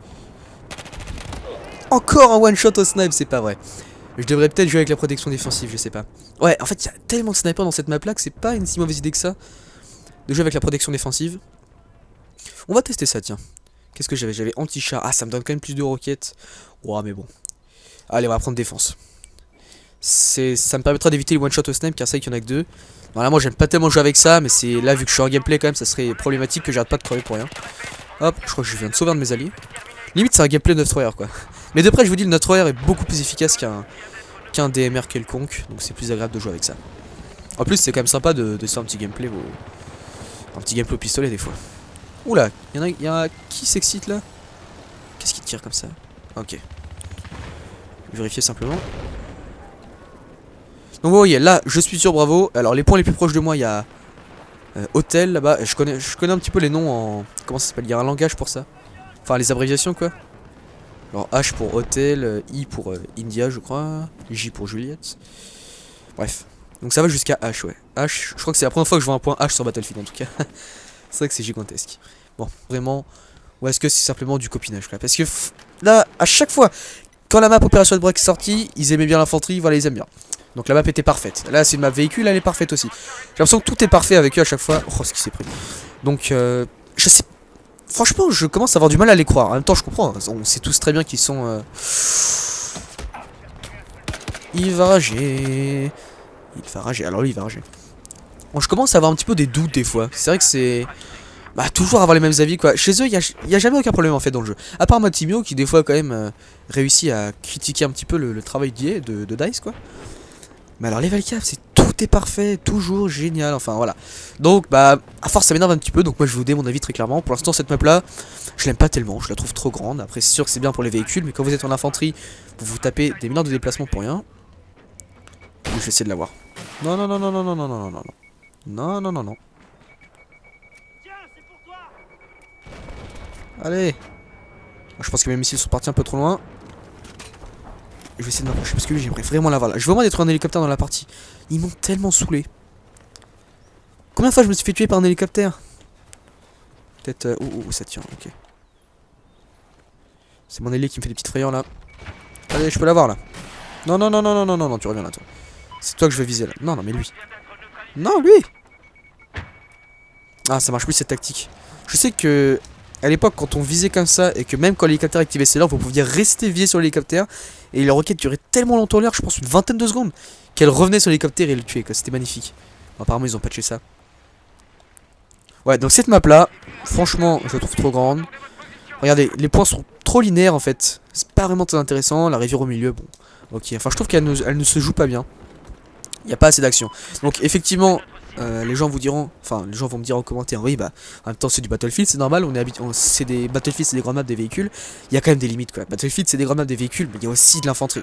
Encore un one shot au snipe, c'est pas vrai. Je devrais peut-être jouer avec la protection défensive, je sais pas. Ouais, en fait, il y a tellement de snipers dans cette map là que c'est pas une si mauvaise idée que ça de jouer avec la protection défensive. On va tester ça, tiens. Qu'est-ce que j'avais? J'avais anti-char. Ah, ça me donne quand même plus de roquettes. Ouah, mais bon. Allez, on va prendre défense. Ça me permettra d'éviter les one-shot au snipe car c'est vrai qu'il y en a que deux. Normalement, j'aime pas tellement jouer avec ça, mais c'est là, vu que je suis en gameplay quand même, ça serait problématique que j'arrête pas de crever pour rien. Hop, je crois que je viens de sauver un de mes alliés. Limite, c'est un gameplay 9-3R quoi. Mais de près, je vous dis, le 9-3R est beaucoup plus efficace qu'un DMR quelconque, donc c'est plus agréable de jouer avec ça. En plus, c'est quand même sympa de se faire un petit gameplay au pistolet des fois. Oula, il y a qui s'excite là? Qu'est-ce qui tire comme ça? Ok. Vérifier simplement. Donc vous voyez, là, je suis sur Bravo. Alors, les points les plus proches de moi, il y a Hôtel là-bas. Je connais un petit peu les noms en... Comment ça s'appelle? Il y a un langage pour ça. Enfin, les abréviations quoi. Alors, H pour Hôtel, I pour India, je crois. J pour Juliette. Bref. Donc ça va jusqu'à H, ouais. H, je crois que c'est la première fois que je vois un point H sur Battlefield en tout cas. C'est vrai que c'est gigantesque. Bon, vraiment. Ou est-ce que c'est simplement du copinage là? Parce que là, à chaque fois, quand la map Opération Break est sortie, ils aimaient bien l'infanterie, voilà, ils aiment bien. Donc la map était parfaite. Là, c'est une map véhicule, elle est parfaite aussi. J'ai l'impression que tout est parfait avec eux à chaque fois. Oh, ce qui s'est pris. Donc, je sais. Franchement, je commence à avoir du mal à les croire. En même temps, je comprends. Hein. On sait tous très bien qu'ils sont. Il va rager. Il va rager. Alors lui, il va rager. Bon, je commence à avoir un petit peu des doutes des fois. C'est vrai que c'est. Bah, toujours avoir les mêmes avis quoi. Chez eux, il y a jamais aucun problème en fait dans le jeu. À part Matimio qui, des fois, quand même, réussit à critiquer un petit peu le travail d'IA, de DICE quoi. Mais alors, level cap, c'est tout est parfait, toujours génial. Enfin, voilà. Donc, bah, à force, ça m'énerve un petit peu. Donc, moi, je vais vous donner mon avis très clairement. Pour l'instant, cette map là, je l'aime pas tellement. Je la trouve trop grande. Après, c'est sûr que c'est bien pour les véhicules. Mais quand vous êtes en infanterie, vous vous tapez des milliards de déplacements pour rien. Je vais essayer de l'avoir. Non, non, non, non, non, non, non, non, non, non. Non, non, non, non. Allez. Je pense que mes missiles sont partis un peu trop loin. Je vais essayer de m'approcher parce que lui j'aimerais vraiment l'avoir là. Je veux vraiment détruire un hélicoptère dans la partie. Ils m'ont tellement saoulé. Combien de fois je me suis fait tuer par un hélicoptère? Peut-être... Oh, ça tient, ok. C'est mon allié qui me fait des petites frayeurs là. Allez, je peux l'avoir là. Non, non, non, non, non, non, non, non, tu reviens là toi. C'est toi que je vais viser là. Non, non, mais lui. Non, lui. Ah, ça marche plus cette tactique. Je sais que... À l'époque, quand on visait comme ça, et que même quand l'hélicoptère activait ses lampes, vous pouviez rester visé sur l'hélicoptère, et la roquette durait tellement longtemps en l'air, je pense une vingtaine de secondes, qu'elle revenait sur l'hélicoptère et le tuait, quoi. C'était magnifique. Bon, apparemment, ils ont patché ça. Ouais, donc cette map là, franchement, je la trouve trop grande. Regardez, les points sont trop linéaires en fait. C'est pas vraiment très intéressant. La rivière au milieu, bon, ok. Enfin, je trouve qu'elle ne se joue pas bien. Il n'y a pas assez d'action. Donc, effectivement. Les gens vous diront, enfin les gens vont me dire en commentaire, oui bah en même temps c'est du Battlefield, c'est normal, on est habitué, c'est des Battlefield, c'est des grandes maps des véhicules, il y a quand même des limites quoi. Battlefield c'est des grandes maps des véhicules, mais il y a aussi de l'infanterie.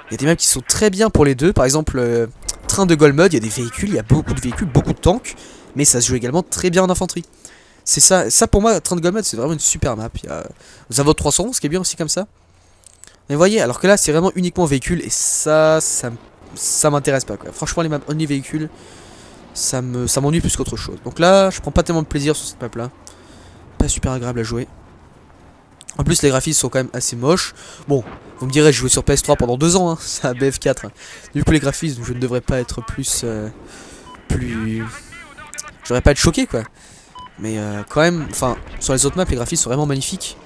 Il y a des maps qui sont très bien pour les deux, par exemple Train de Golmud, il y a des véhicules, il y a beaucoup de véhicules, beaucoup de tanks, mais ça se joue également très bien en infanterie. C'est ça pour moi, Train de Golmud c'est vraiment une super map. Il y a Zavod 311 qui est bien aussi comme ça. Mais vous voyez, alors que là c'est vraiment uniquement véhicule et ça m'intéresse pas quoi. Franchement les maps only véhicules, ça m'ennuie plus qu'autre chose. Donc là, je prends pas tellement de plaisir sur cette map là. Pas super agréable à jouer. En plus, les graphismes sont quand même assez moches. Bon, vous me direz, je jouais sur PS3 pendant 2 ans, hein. C'est un BF4. Hein. Du coup, les graphismes, je ne devrais pas être plus... Je devrais pas être choqué, quoi. Mais quand même, enfin, sur les autres maps, les graphismes sont vraiment magnifiques.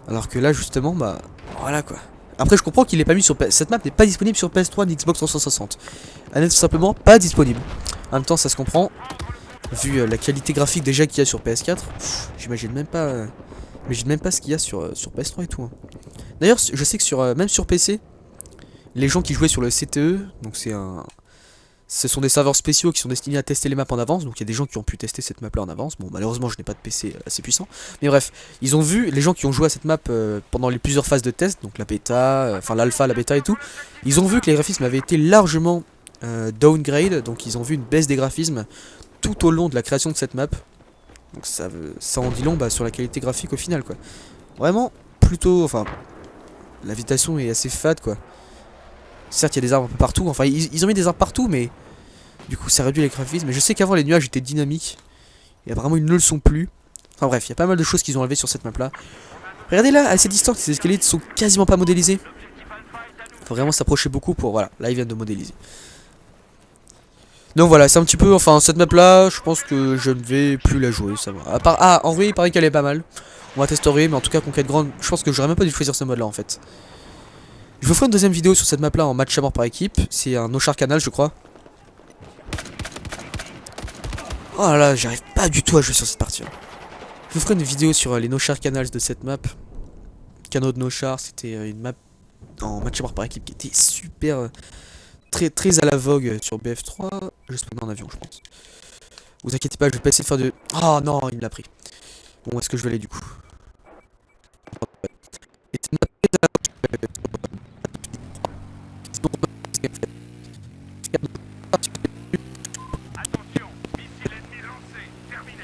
Alors que là, justement, bah, voilà, quoi. Après, je comprends qu'il n'est pas mis sur PS... Cette map n'est pas disponible sur PS3 ni Xbox 360. Elle n'est tout simplement pas disponible. En même temps, ça se comprend. Vu la qualité graphique déjà qu'il y a sur PS4, j'imagine même pas ce qu'il y a sur PS3 et tout. Hein. D'ailleurs, je sais que même sur PC, les gens qui jouaient sur le CTE, donc ce sont des serveurs spéciaux qui sont destinés à tester les maps en avance. Donc il y a des gens qui ont pu tester cette map là en avance. Bon, malheureusement, je n'ai pas de PC assez puissant. Mais bref, ils ont vu, les gens qui ont joué à cette map pendant les plusieurs phases de test, donc la bêta, enfin l'alpha, la bêta et tout, ils ont vu que les graphismes avaient été largement downgrade, donc ils ont vu une baisse des graphismes tout au long de la création de cette map. Donc ça en dit long sur la qualité graphique au final quoi. Vraiment plutôt, enfin la végétation est assez fade quoi. Certes il y a des arbres un peu partout, enfin ils ont mis des arbres partout mais du coup ça réduit les graphismes. Mais je sais qu'avant les nuages étaient dynamiques et apparemment ils ne le sont plus. Enfin bref, il y a pas mal de choses qu'ils ont enlevées sur cette map là. Regardez là, à cette distance, ces escaliers sont quasiment pas modélisés. Faut vraiment s'approcher beaucoup pour... Voilà, là ils viennent de modéliser. Donc voilà, c'est un petit peu... Enfin, cette map là, je pense que je ne vais plus la jouer, ça va. À part... Ah, en vrai, il paraît qu'elle est pas mal. On va tester, mais en tout cas, Conquête Grande, je pense que j'aurais même pas dû choisir ce mode là en fait. Je vous ferai une deuxième vidéo sur cette map là en match à mort par équipe. C'est un No-Char Canal, je crois. Oh là là, j'arrive pas du tout à jouer sur cette partie là. Je vous ferai une vidéo sur les No-Char Canals de cette map. Canot de No-Char, c'était une map en match à mort par équipe qui était super... très à la vogue sur BF3. Je spawn en avion, je pense. Vous inquiétez pas, je vais pas essayer de faire de... Oh non, il me l'a pris. Bon, est-ce que je vais aller du coup? Attention, missile ennemi lancé. Terminé.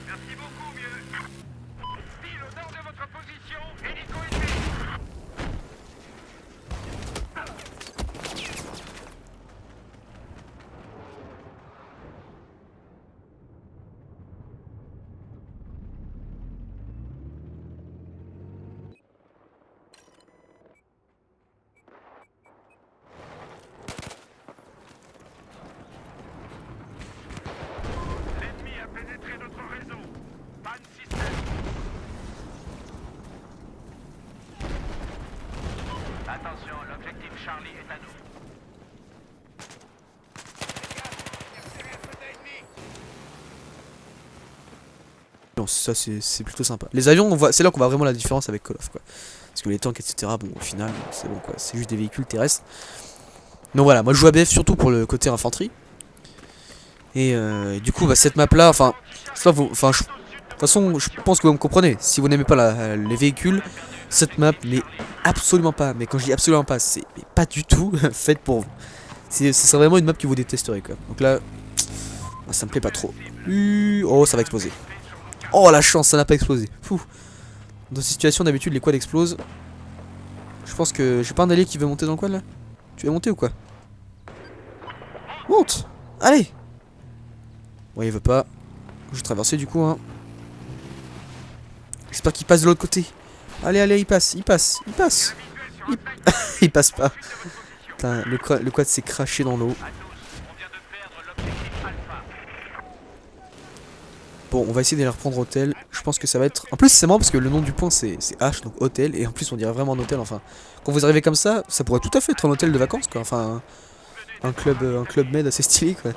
Merci beaucoup, mieux. Style au nord de votre position. Hélico ennemi. L'ennemi a pénétré notre réseau. Panne système. Attention, l'objectif Charlie est à nous. Non, ça c'est plutôt sympa. Les avions, c'est là qu'on voit vraiment la différence avec Call of quoi. Parce que les tanks, etc., bon, au final, c'est bon quoi. C'est juste des véhicules terrestres. Donc voilà, moi je joue à BF surtout pour le côté infanterie. Et du coup, cette map là, enfin, de toute façon, je pense que vous me comprenez. Si vous n'aimez pas les véhicules, cette map n'est absolument pas, mais quand je dis absolument pas, c'est pas du tout faite pour vous. C'est vraiment une map que vous détesterez quoi. Donc là, ça me plaît pas trop. Oh, ça va exploser. Oh la chance, ça n'a pas explosé. Fou. Dans cette situation d'habitude les quads explosent. Je pense que j'ai pas un allié qui veut monter dans le quad là. Tu veux monter ou quoi? Monte. Allez. Ouais, il veut pas. Je vais traverser du coup hein. J'espère qu'il passe de l'autre côté. Allez, allez, il passe. Il passe pas. Putain, le quad s'est craché dans l'eau. Bon, on va essayer d'aller reprendre hôtel. Je pense que ça va être... En plus, c'est marrant parce que le nom du point, c'est H, donc hôtel. Et en plus, on dirait vraiment un hôtel. Enfin, quand vous arrivez comme ça pourrait tout à fait être un hôtel de vacances, quoi. Enfin, un club med assez stylé, quoi.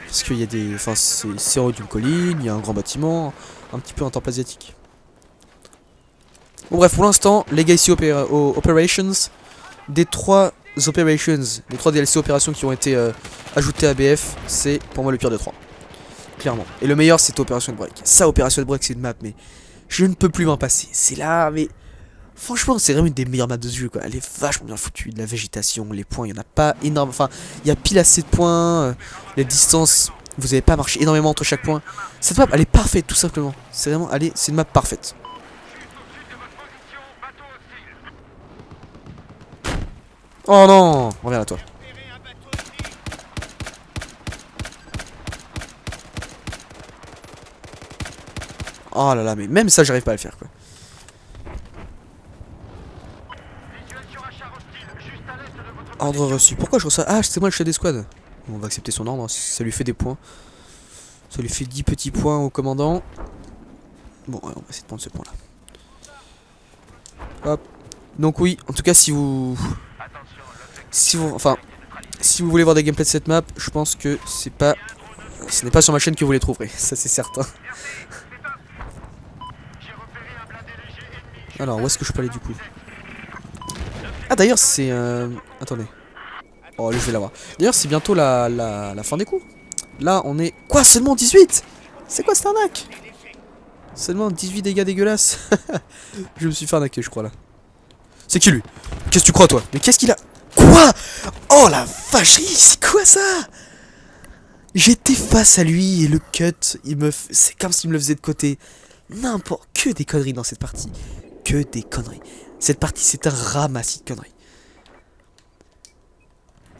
Parce qu'il y a des... Enfin, c'est en haut d'une colline, il y a un grand bâtiment, un petit peu un temple asiatique. Bon, bref, pour l'instant, Legacy Operations, des 3 operations, les 3 DLC opérations qui ont été ajoutées à BF, c'est pour moi le pire des 3. Clairement. Et le meilleur, c'est Opération de Break. Ça, Opération de Break, c'est une map, mais je ne peux plus m'en passer. C'est là, mais franchement, c'est vraiment une des meilleures maps de ce jeu, quoi. Elle est vachement bien foutue. De la végétation, les points, il n'y en a pas énorme. Enfin, il y a pile assez de points. Les distances, vous n'avez pas marché énormément entre chaque point. Cette map, elle est parfaite, tout simplement. C'est vraiment, c'est une map parfaite. Oh non, reviens à toi. Oh là là, mais même ça, j'arrive pas à le faire, quoi. Ordre reçu. Pourquoi je reçois... Ah, c'est moi le chef des squads. On va accepter son ordre, ça lui fait des points. Ça lui fait 10 petits points au commandant. Bon, ouais, on va essayer de prendre ce point là. Hop. Donc oui, en tout cas si vous voulez voir des gameplays de cette map, je pense que ce n'est pas sur ma chaîne que vous les trouverez, ça c'est certain. Alors, où est-ce que je peux aller du coup? Ah d'ailleurs c'est... Attendez. Oh, lui je vais l'avoir. D'ailleurs c'est bientôt la fin des coups. Là on est... Quoi? Seulement 18? C'est quoi cette arnaque? Seulement 18 dégâts dégueulasses. Je me suis fait arnaquer je crois là. C'est qui lui? Qu'est-ce que tu crois toi? Mais qu'est-ce qu'il a? Quoi? Oh la vacherie, c'est quoi ça? J'étais face à lui et le cut, c'est comme s'il me le faisait de côté. N'importe, que des conneries dans cette partie. Que des conneries. Cette partie, c'est un ramassis de conneries.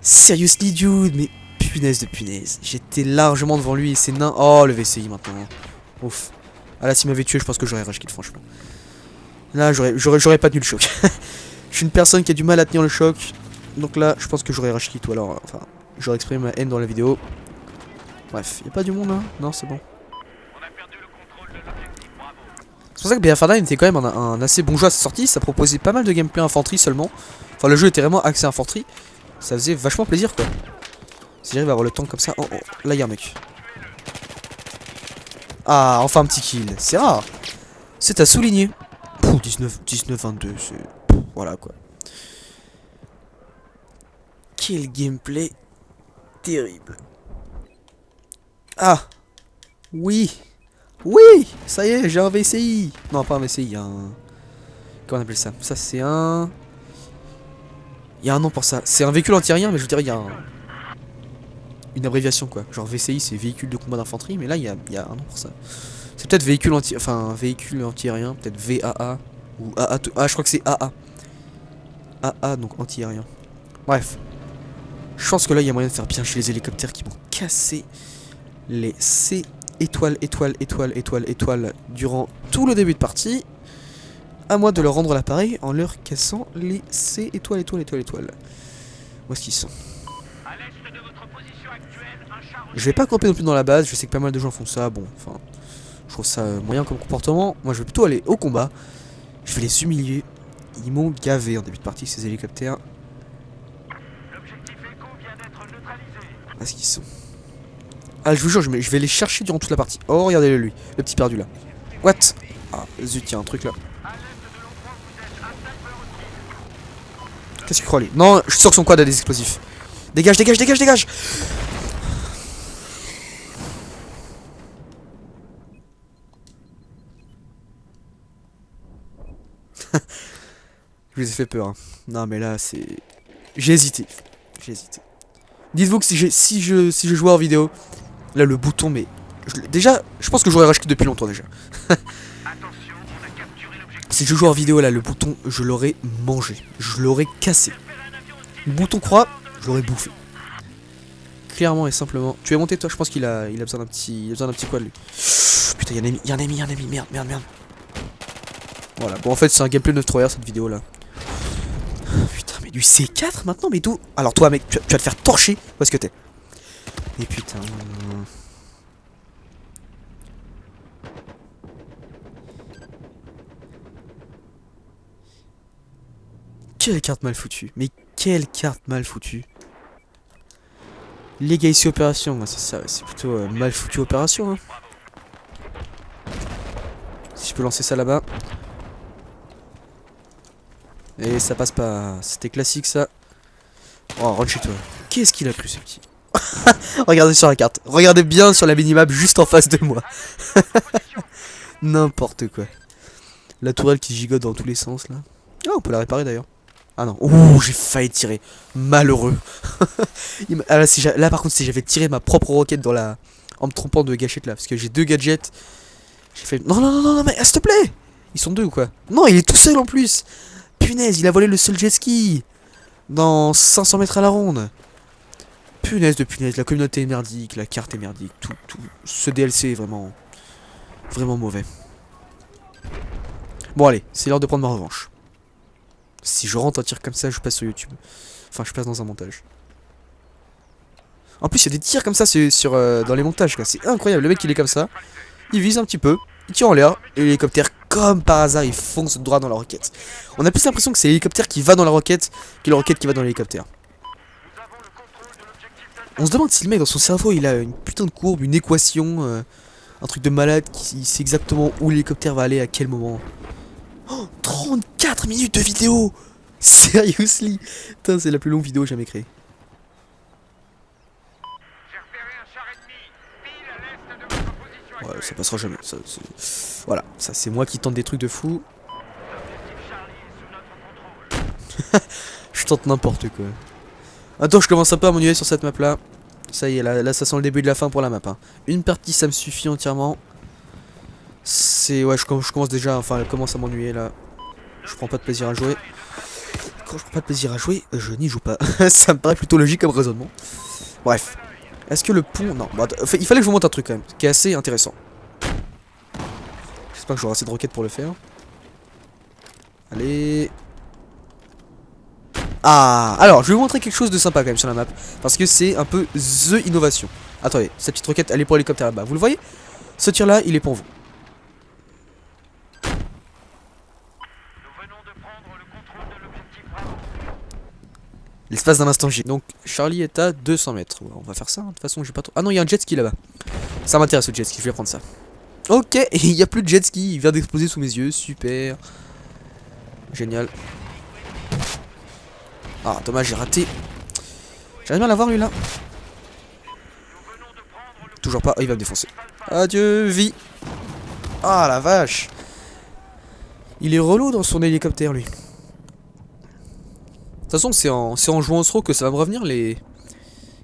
Seriously, dude, mais punaise de punaise. J'étais largement devant lui et c'est nain. Oh, le VCI maintenant. Ouf. Ah là, s'il m'avait tué, je pense que j'aurais rage quit, franchement. Là, j'aurais pas tenu le choc. Je suis une personne qui a du mal à tenir le choc. Donc là, je pense que j'aurais rage quit ou alors, enfin, j'aurais exprimé ma haine dans la vidéo. Bref, y a pas du monde, hein? Non, c'est bon. C'est pour ça que BF9 était quand même un assez bon jeu à sa sortie. Ça proposait pas mal de gameplay infanterie seulement. Enfin, le jeu était vraiment axé infanterie. Ça faisait vachement plaisir, quoi. Si j'arrive à avoir le temps comme ça. Oh, oh, là, y'a un mec. Ah, enfin un petit kill. C'est rare. C'est à souligner. Pouh, 19-22, c'est... Voilà, quoi. Quel gameplay terrible. Ah. Oui. Oui. Ça y est, j'ai un VCI. Non, pas un VCI, un... Comment on appelle ça? Ça, c'est un... Il y a un nom pour ça. C'est un véhicule anti-aérien, mais je dirais il y a une abréviation, quoi. Genre VCI, c'est véhicule de combat d'infanterie, mais là, il y a un nom pour ça. C'est peut-être véhicule anti... Enfin, véhicule anti-aérien, peut-être VAA. Ou AA... Ah, je crois que c'est AA. AA, donc anti-aérien. Bref. Je pense que là, il y a moyen de faire bien chez les hélicoptères qui m'ont cassé les C étoiles, étoiles durant tout le début de partie. À moi de leur rendre l'appareil en leur cassant les C étoiles. Où est-ce qu'ils sont? Je vais pas camper non plus dans la base, je sais que pas mal de gens font ça, bon, enfin... Je trouve ça moyen comme comportement. Moi je vais plutôt aller au combat. Je vais les humilier. Ils m'ont gavé en début de partie ces hélicoptères. Où est-ce qu'ils sont? Ah, je vous jure, je vais les chercher durant toute la partie. Oh, regardez-le lui, le petit perdu là. What? Ah, zut, y'a un truc là. Qu'est-ce que tu crois lui? Non, je suis sûr que son quad a des explosifs. Dégage, dégage, dégage, dégage! Je vous ai fait peur. Hein. Non, mais là, c'est... J'ai hésité. Dites-vous que si je jouais en vidéo, là, le bouton, mais... Déjà, je pense que j'aurais racheté depuis longtemps, déjà. Si je jouais en vidéo, là, le bouton, je l'aurais mangé. Je l'aurais cassé. Le bouton croix, je l'aurais bouffé. Clairement et simplement. Tu es monté, toi? Je pense qu'il a besoin d'un petit... quad, lui. Putain, il y a un ennemi. Merde. Voilà, bon, en fait, c'est un gameplay 9-3R, cette vidéo-là. Putain, mais du C4 maintenant, mais d'où? Alors toi mec, tu vas te faire torcher. Où est-ce que t'es? Et putain. Quelle carte mal foutue. Mais quelle carte mal foutue. Legacy opération, c'est ça, c'est plutôt mal foutu opération. Hein. Si je peux lancer ça là-bas. Et ça passe pas. C'était classique ça. Oh, rentre chez toi. Qu'est-ce qu'il a cru ce petit? Regardez sur la carte. Regardez bien sur la minimap juste en face de moi. N'importe quoi. La tourelle qui gigote dans tous les sens là. Ah, on peut la réparer d'ailleurs. Ah non. Ouh, j'ai failli tirer. Malheureux. Ah, là par contre, si j'avais tiré ma propre roquette dans la... En me trompant de gâchette là. Parce que j'ai deux gadgets. J'ai fait... Non, mais s'il te plaît. Ils sont deux ou quoi? Non, il est tout seul en plus. Punaise, il a volé le seul jet ski. Dans 500 mètres à la ronde. Punaise de punaise, la communauté est merdique, la carte est merdique, tout. Ce DLC est vraiment mauvais. Bon allez, c'est l'heure de prendre ma revanche. Si je rentre un tir comme ça, je passe sur YouTube. Enfin, je passe dans un montage. En plus, il y a des tirs comme ça dans les montages, quoi. C'est incroyable, le mec il est comme ça. Il vise un petit peu, il tire en l'air, et l'hélicoptère, comme par hasard, il fonce droit dans la roquette. On a plus l'impression que c'est l'hélicoptère qui va dans la roquette que la roquette qui va dans l'hélicoptère. On se demande si le mec dans son cerveau il a une putain de courbe, une équation, un truc de malade qui sait exactement où l'hélicoptère va aller à quel moment. Oh, 34 minutes de vidéo. Seriously. Putain, c'est la plus longue vidéo jamais créée. Ouais, ça passera jamais. Voilà, ça c'est moi qui tente des trucs de fou. Je tente n'importe quoi. Attends, je commence un peu à m'ennuyer sur cette map là. Ça y est, là ça sent le début de la fin pour la map. Hein. Une partie ça me suffit entièrement. C'est... Ouais, je commence déjà... Enfin, elle commence à m'ennuyer là. Je prends pas de plaisir à jouer. Quand je prends pas de plaisir à jouer, je n'y joue pas. Ça me paraît plutôt logique comme raisonnement. Bref. Est-ce que le pont... Non, bon, il fallait que je vous montre un truc quand même, qui est assez intéressant. J'espère que j'aurai assez de roquettes pour le faire. Allez... Ah, alors, je vais vous montrer quelque chose de sympa quand même sur la map. Parce que c'est un peu THE innovation. Attendez, cette petite roquette, elle est pour l'hélicoptère là-bas. Vous le voyez? Ce tir là, il est pour vous. L'espace d'un instant J. Donc Charlie est à 200 mètres. Ouais, on va faire ça, hein. De toute façon j'ai pas trop... Ah non, il y a un jet ski là-bas. Ça m'intéresse le jet ski, je vais prendre ça. Ok, et il n'y a plus de jet ski, il vient d'exploser sous mes yeux, super. Génial. Ah dommage, j'ai raté. J'arrive bien à l'avoir lui là. Toujours pas, oh, il va me défoncer. Adieu, vie. Ah la vache. Il est relou dans son hélicoptère lui. De toute façon, c'est en jouant au throw que ça va me revenir les...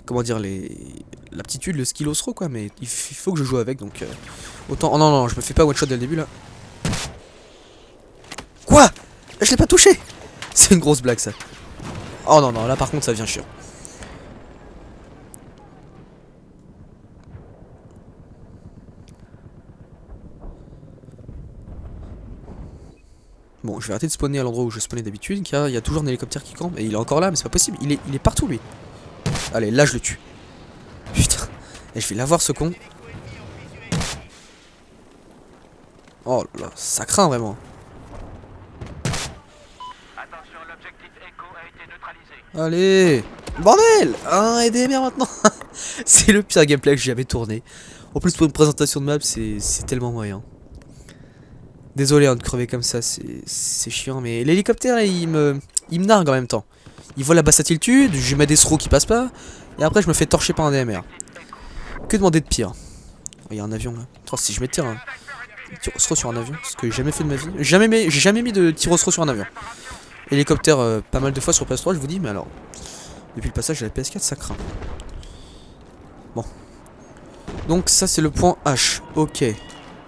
Comment dire, l'aptitude, le skill au throw quoi, mais il faut que je joue avec donc... Autant... Oh non, non, je me fais pas one shot dès le début là. Quoi? Je l'ai pas touché. C'est une grosse blague ça. Oh non, non, là par contre ça devient chiant. Bon, je vais arrêter de spawner à l'endroit où je spawnais d'habitude, car il y a toujours un hélicoptère qui campe, et il est encore là, mais c'est pas possible, il est partout lui. Allez, là je le tue. Putain, et je vais l'avoir ce con. Oh là là, ça craint vraiment. Attention, l'objectif Echo a été neutralisé. Allez, bordel, un EDMR maintenant. C'est le pire gameplay que j'ai jamais tourné. En plus pour une présentation de map, c'est tellement moyen. Désolé hein, de crever comme ça, c'est chiant, mais l'hélicoptère il me nargue en même temps. Il vole à basse altitude, je mets des throws qui passent pas, et après je me fais torcher par un DMR. Que demander de pire? Oh, il y a un avion là. Oh, si je mets un tir au throw sur un avion, ce que j'ai jamais fait de ma vie. J'ai jamais mis de tir au throw sur un avion. Hélicoptère pas mal de fois sur PS3, je vous dis, mais alors, depuis le passage à la PS4, ça craint. Bon. Donc ça c'est le point H, ok. Il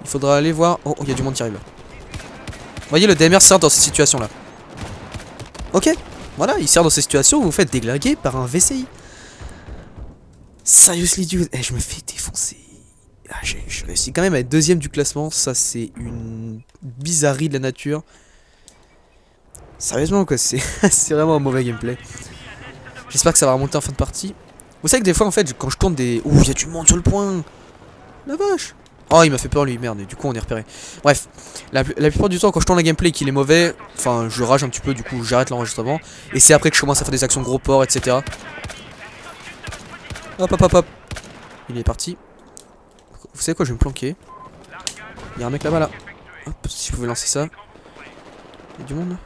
faudra aller voir... Oh, il y a du monde qui arrive là. Vous voyez, le DMR sert dans ces situations là. Ok, voilà, il sert dans ces situations où vous vous faites déglinguer par un VCI. Seriously dude, je me fais défoncer. Ah, j'ai réussi quand même à être deuxième du classement, ça c'est une bizarrerie de la nature. Sérieusement quoi, c'est vraiment un mauvais gameplay. J'espère que ça va remonter en fin de partie. Vous savez que des fois en fait, quand je tourne des... Ouh, il y a du monde sur le point. La vache. Oh, il m'a fait peur lui, merde, et du coup on est repéré. Bref, la plupart du temps quand je tourne un gameplay et qu'il est mauvais, enfin je rage un petit peu, du coup j'arrête l'enregistrement. Et c'est après que je commence à faire des actions gros ports, etc. Hop hop hop hop. Il est parti. Vous savez quoi, je vais me planquer. Il y a un mec là-bas là. Hop, si je pouvais lancer ça. Il y a du monde là.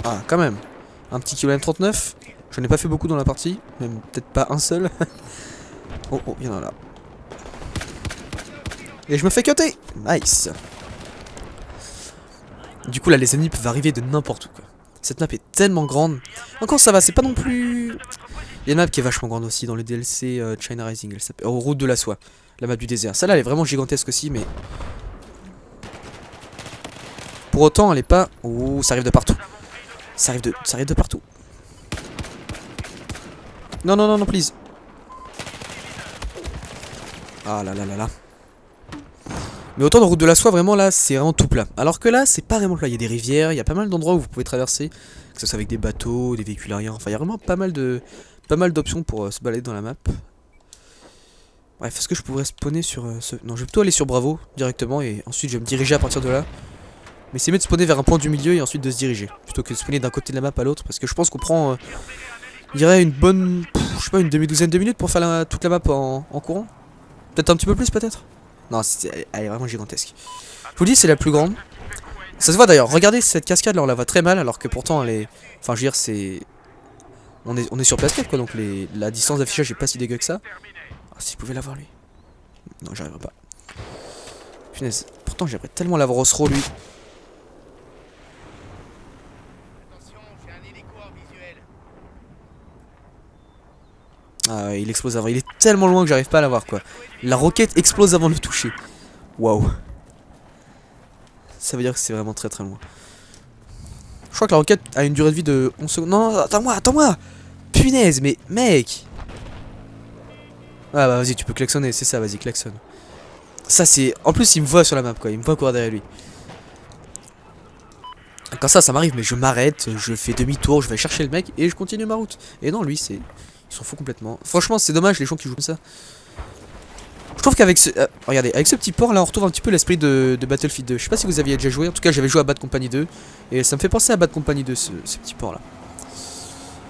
Ah, quand même. Un petit kilo M39. J'en ai pas fait beaucoup dans la partie, même peut-être pas un seul. Oh, oh, il y en a là. Et je me fais cutter. Nice. Du coup là les ennemis peuvent arriver de n'importe où quoi. Cette map est tellement grande. Encore ça va, c'est pas non plus... Il y a une map qui est vachement grande aussi dans le DLC China Rising. Elle s'appelle Route de la Soie. La map du désert. Celle-là elle est vraiment gigantesque aussi mais... Pour autant elle est pas... Ouh, ça arrive de partout. Ça arrive de partout. Non, non, non, non, please. Ah là là là là. Mais autant dans Route de la Soie, vraiment là, c'est vraiment tout plat. Alors que là, c'est pas vraiment plat. Il y a des rivières, il y a pas mal d'endroits où vous pouvez traverser. Que ce soit avec des bateaux, des véhicules aériens. Enfin, il y a vraiment pas mal d'options pour se balader dans la map. Bref, est-ce que je pourrais spawner sur ce... Non, je vais plutôt aller sur Bravo directement et ensuite je vais me diriger à partir de là. Mais c'est mieux de spawner vers un point du milieu et ensuite de se diriger. Plutôt que de spawner d'un côté de la map à l'autre. Parce que je pense qu'on prend, je dirais, une bonne... je sais pas, une demi-douzaine de minutes pour faire toute la map en courant. Peut-être un petit peu plus, peut-être. Non, elle est vraiment gigantesque. Je vous dis, c'est la plus grande. Ça se voit d'ailleurs. Regardez cette cascade là, on la voit très mal. Alors que pourtant, elle est... Enfin, je veux dire, c'est... On est sur PS4 quoi. Donc la distance d'affichage est pas si dégueu que ça. Ah, si je pouvais l'avoir lui. Non, j'arriverai pas. Punaise. Pourtant, j'aimerais tellement l'avoir au throw lui. Ah, il explose avant. Il est tellement loin que j'arrive pas à l'avoir, quoi. La roquette explose avant de le toucher. Waouh. Ça veut dire que c'est vraiment très très loin. Je crois que la roquette a une durée de vie de 11 secondes. Non, attends-moi, attends-moi. Punaise, mais mec. Ah bah vas-y, tu peux klaxonner, c'est ça, vas-y, klaxonne. Ça c'est... En plus, il me voit sur la map, quoi. Il me voit courir derrière lui. Quand ça m'arrive, mais je m'arrête, je fais demi-tour, je vais chercher le mec et je continue ma route. Et non, lui, c'est... Il s'en fout complètement. Franchement, c'est dommage les gens qui jouent comme ça. Je trouve qu'avec ce... regardez, avec ce petit port là, on retrouve un petit peu l'esprit de Battlefield 2. Je sais pas si vous aviez déjà joué, en tout cas j'avais joué à Bad Company 2. Et ça me fait penser à Bad Company 2, ce petit port là.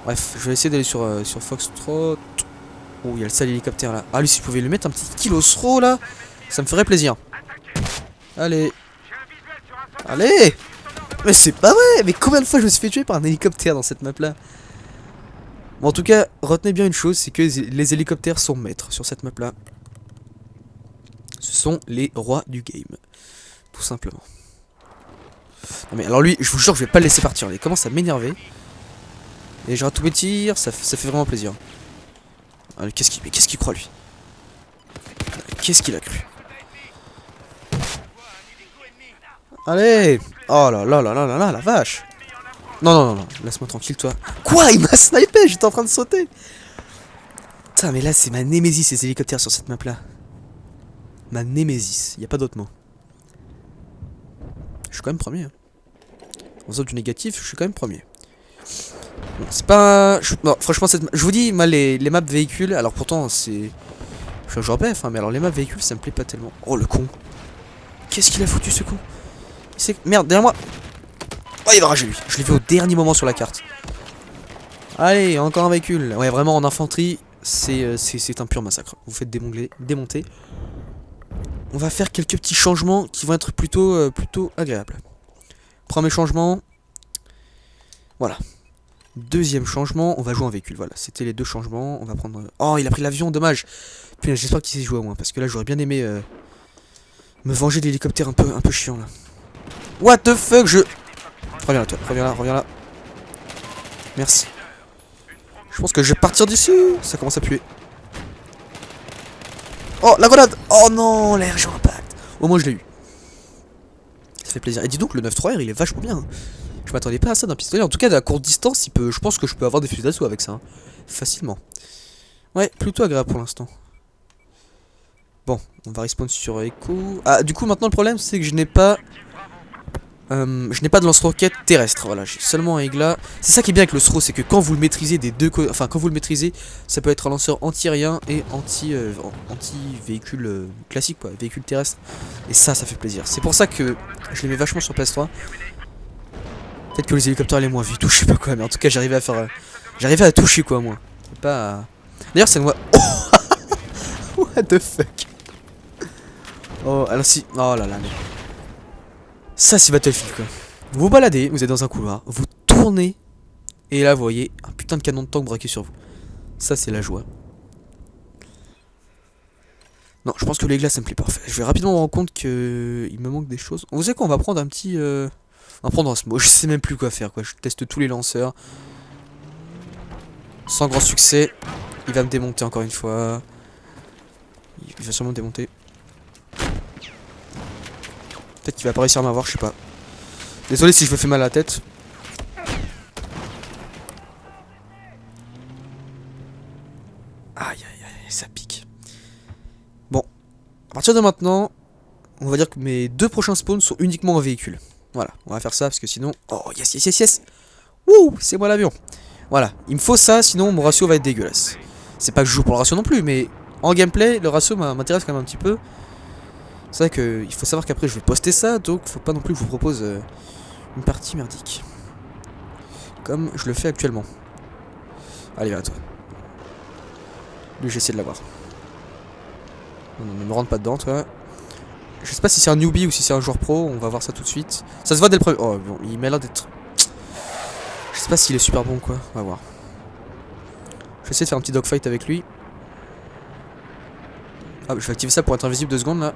Bref, je vais essayer d'aller sur Foxtrot. Oh, il y a le sale hélicoptère là. Ah, lui, si je pouvais lui mettre un petit kilosro là, ça me ferait plaisir. Allez. Allez. Mais c'est pas vrai. Mais combien de fois je me suis fait tuer par un hélicoptère dans cette map là? Bon, en tout cas, retenez bien une chose, c'est que les hélicoptères sont maîtres sur cette map là. Ce sont les rois du game. Tout simplement. Non mais alors lui, je vous jure que je vais pas le laisser partir. Il commence à m'énerver. Et je rate tous mes tirs, ça fait vraiment plaisir. Qu'est-ce qu'il croit lui? Qu'est-ce qu'il a cru? Allez! Oh là là là là là là, la vache! Non, non, non, non, laisse-moi tranquille, toi. Quoi? Il m'a snipé, j'étais en train de sauter! Putain, mais là, c'est ma némésis, ces hélicoptères sur cette map-là. Ma némésis, y a pas d'autre mot. Je suis quand même premier. Hein. En zone du négatif, je suis quand même premier. Bon, c'est pas... Non, franchement, je vous dis, moi, les maps véhicules, alors pourtant, c'est... Je suis un joueur BF, hein, mais alors les maps véhicules, ça me plaît pas tellement. Oh, le con! Qu'est-ce qu'il a foutu, ce con? Merde, derrière moi! Oh, il va rager lui. Je l'ai vu au dernier moment sur la carte. Allez, encore un véhicule. Ouais, vraiment en infanterie, c'est un pur massacre. Vous faites démonter. On va faire quelques petits changements qui vont être plutôt agréables. Premier changement. Voilà. Deuxième changement, on va jouer en véhicule. Voilà, c'était les deux changements. On va prendre... Oh, il a pris l'avion, dommage. Puis j'espère qu'il sait jouer à moins. Parce que là, j'aurais bien aimé me venger de l'hélicoptère un peu chiant là. What the fuck, Reviens là, toi. Reviens là. Merci. Je pense que je vais partir d'ici. Ça commence à puer. Oh, la grenade. Oh non, l'air impact. Au moins, je l'ai eu. Ça fait plaisir. Et dis donc, le 9.3R, il est vachement bien. Je m'attendais pas à ça d'un pistolet. En tout cas, à courte distance, je pense que je peux avoir des fusils d'assaut avec ça. Hein. Facilement. Ouais, plutôt agréable pour l'instant. Bon, on va respawn sur Echo. Ah, du coup, maintenant, le problème, c'est que je n'ai pas... de lance-roquette terrestre, voilà, j'ai seulement un Aigla. C'est ça qui est bien avec le SRO, c'est que quand vous le maîtrisez des deux côtés, enfin quand vous le maîtrisez, ça peut être un lanceur anti-aérien et anti-véhicule classique, quoi, véhicule terrestre. Et ça fait plaisir. C'est pour ça que je les mets vachement sur PS3. Peut-être que les hélicoptères allaient moins vite ou je sais pas quoi, mais en tout cas j'arrivais à faire... j'arrivais à toucher quoi, moi. Pas à... D'ailleurs ça me voit... Oh what the fuck. Oh, alors si... Oh là là, mais... Ça c'est Battlefield quoi. Vous vous baladez, vous êtes dans un couloir, vous tournez, et là vous voyez un putain de canon de tank braqué sur vous. Ça c'est la joie. Non, je pense que les glaces ça me plaît parfait. Je vais rapidement me rendre compte que il me manque des choses. Vous savez quoi, on va prendre un petit... On va prendre un smoke, je sais même plus quoi faire quoi. Je teste tous les lanceurs. Sans grand succès. Il va me démonter encore une fois. Il va sûrement me démonter. Peut-être qu'il va pas réussir à m'avoir, je sais pas. Désolé si je me fais mal à la tête. Aïe aïe aïe, ça pique. Bon, à partir de maintenant, on va dire que mes deux prochains spawns sont uniquement en véhicule. Voilà, on va faire ça parce que sinon... Oh yes yes yes yes. Wouh, c'est moi l'avion. Voilà, il me faut ça, sinon mon ratio va être dégueulasse. C'est pas que je joue pour le ratio non plus, mais en gameplay, le ratio m'intéresse quand même un petit peu. C'est vrai qu'il faut savoir qu'après je vais poster ça, donc faut pas non plus que je vous propose une partie merdique. Comme je le fais actuellement. Allez, vers toi. Lui, j'essaie de l'avoir. Non, ne me rentre pas dedans, toi. Je sais pas si c'est un newbie ou si c'est un joueur pro, on va voir ça tout de suite. Ça se voit dès le premier... Oh, bon, il m'a l'air d'être... Je sais pas s'il est super bon, quoi. On va voir. Je vais essayer de faire un petit dogfight avec lui. Ah, je vais activer ça pour être invisible 2 secondes, là.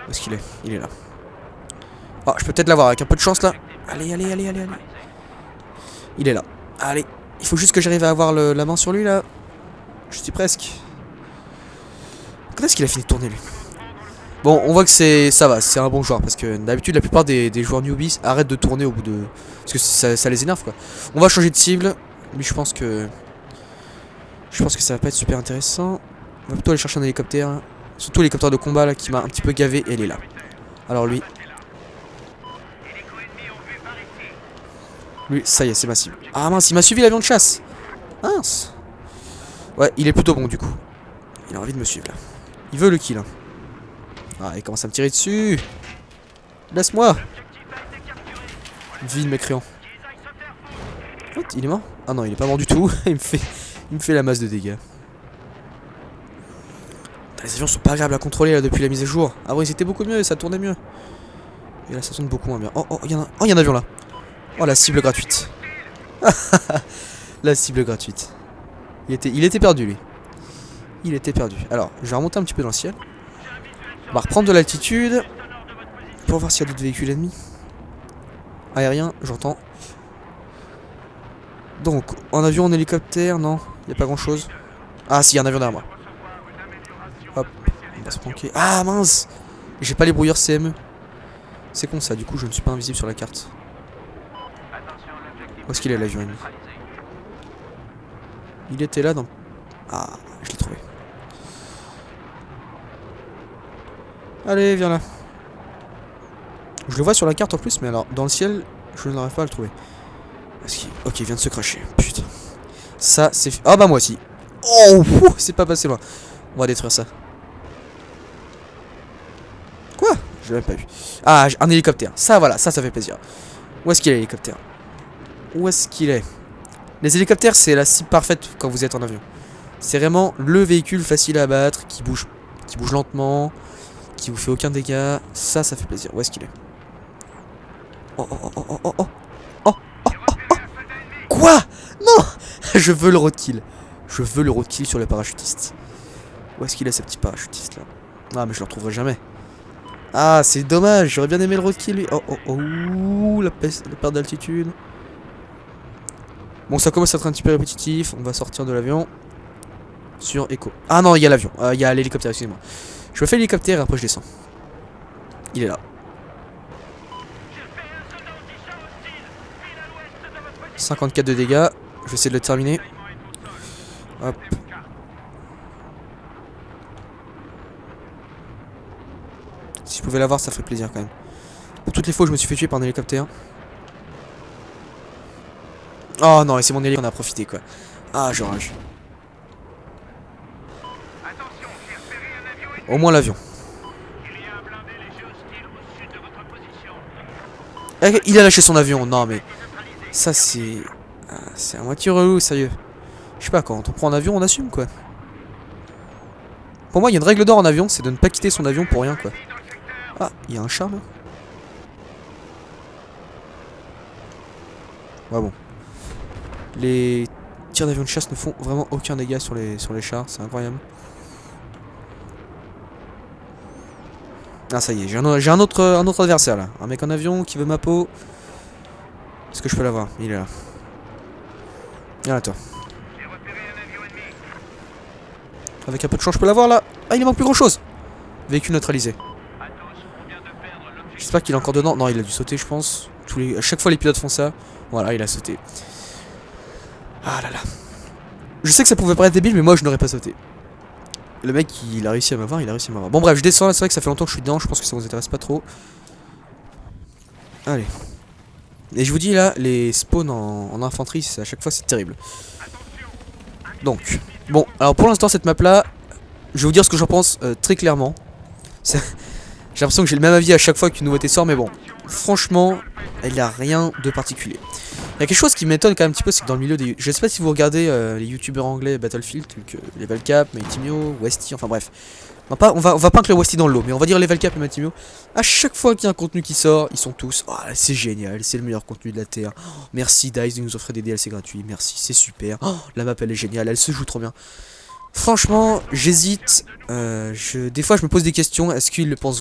Où est-ce qu'il est? Il est là. Ah, je peux peut-être l'avoir avec un peu de chance là. Allez, allez, allez, allez, allez. Il est là. Allez. Il faut juste que j'arrive à avoir la main sur lui là. Je suis presque. Quand est-ce qu'il a fini de tourner lui? Bon, on voit que ça va, c'est un bon joueur. Parce que d'habitude, la plupart des joueurs newbies arrêtent de tourner au bout de... Parce que ça les énerve quoi. On va changer de cible. Lui, je pense que ça va pas être super intéressant. On va plutôt aller chercher un hélicoptère. Surtout l'hélicoptère de combat là qui m'a un petit peu gavé. Et elle est là. Alors lui, ça y est, c'est ma cible. Ah mince, il m'a suivi l'avion de chasse. Mince. Ouais, il est plutôt bon du coup. Il a envie de me suivre là. Il veut le kill. Hein. Ah, il commence à me tirer dessus. Laisse-moi. Vide mécréant. What? Il est mort? Ah non, il est pas mort du tout. il me fait la masse de dégâts. Les avions sont pas agréables à contrôler là depuis la mise à jour. Avant ils étaient beaucoup mieux, ça tournait mieux. Et là ça tourne beaucoup moins bien. Oh, il y a un avion là. Oh, la cible gratuite. La cible gratuite. Il était perdu lui. Il était perdu. Alors, je vais remonter un petit peu dans le ciel. On va reprendre de l'altitude. Pour voir s'il y a d'autres véhicules ennemis. Aérien, j'entends. Donc, en avion, en hélicoptère, non. Il n'y a pas grand chose. Ah si, il y a un avion derrière moi. Hop, on va se planquer. Ah mince. J'ai pas les brouilleurs CME. C'est con ça, du coup je ne suis pas invisible sur la carte. Où est-ce qu'il est l'avion ennemi? Il était là dans... Ah, je l'ai trouvé. Allez, viens là. Je le vois sur la carte en plus, mais alors dans le ciel, je n'arrive pas à le trouver. Ok, il vient de se cracher. Putain. Ça, c'est... Ah bah moi aussi. Oh, c'est pas passé loin. On va détruire ça. Quoi? Je l'ai même pas vu. Ah, un hélicoptère. Ça, voilà, ça fait plaisir. Où est-ce qu'il est l'hélicoptère? Où est-ce qu'il est? Les hélicoptères, c'est la cible parfaite quand vous êtes en avion. C'est vraiment le véhicule facile à abattre, qui bouge lentement, qui vous fait aucun dégât. Ça fait plaisir. Où est-ce qu'il est? Oh. Quoi? Non. Je veux le roadkill. Je veux le roadkill sur le parachutiste. Où est-ce qu'il est, ce petit parachutiste là? Ah, mais je le retrouverai jamais. Ah, c'est dommage. J'aurais bien aimé le roadkill lui. Oh, la perte d'altitude. Bon, ça commence à être un petit peu répétitif. On va sortir de l'avion. Sur Echo. Ah non, il y a l'avion. Il y a l'hélicoptère, excusez-moi. Je me fais l'hélicoptère et après je descends. Il est là. 54 de dégâts. Je vais essayer de le terminer. Hop. Si je pouvais l'avoir, ça ferait plaisir quand même. Pour toutes les fois où je me suis fait tuer par un hélicoptère. Oh non, et c'est mon hélicoptère qu'on a profité quoi. Ah, je rage. Au moins l'avion. Il a lâché son avion. Non mais ça c'est... c'est à moitié relou, sérieux. Je sais pas, quand on prend un avion on assume quoi. Pour moi il y a une règle d'or en avion, c'est de ne pas quitter son avion pour rien quoi. Ah, il y a un char là. Ouais bon. Les tirs d'avion de chasse ne font vraiment aucun dégât sur les chars, c'est incroyable. Ah ça y est, j'ai un autre adversaire là. Un mec en avion qui veut ma peau. Est-ce que je peux l'avoir? Il est là. Viens là toi. Avec un peu de chance je peux l'avoir là. Ah il ne manque plus grand chose. Véhicule neutralisé. J'espère qu'il est encore dedans. Non il a dû sauter je pense. À chaque fois les pilotes font ça. Voilà il a sauté. Ah là là. Je sais que ça pouvait paraître débile mais moi je n'aurais pas sauté. Le mec il a réussi à m'avoir, Bon bref je descends là, c'est vrai que ça fait longtemps que je suis dedans, je pense que ça vous intéresse pas trop. Allez. Et je vous dis là, les spawns en infanterie, à chaque fois c'est terrible. Donc, bon, alors pour l'instant cette map là, je vais vous dire ce que j'en pense très clairement. J'ai l'impression que j'ai le même avis à chaque fois qu'une nouveauté sort, mais bon, franchement, elle a rien de particulier. Il y a quelque chose qui m'étonne quand même un petit peu, c'est que dans le milieu des... Je sais pas si vous regardez les youtubeurs anglais Battlefield, tels que Levelcap, Mighty-Mio, Westy, enfin bref. On va pas inclure Westy dans le lot, mais on va dire Levelcap et Mighty-Mio. À chaque fois qu'il y a un contenu qui sort, ils sont tous... Oh, c'est génial, c'est le meilleur contenu de la Terre. Oh, merci DICE de nous offrir des DLC gratuits, merci, c'est super. Oh, la map elle est géniale, elle se joue trop bien. Franchement, j'hésite. Des fois je me pose des questions, est-ce qu'ils le pensent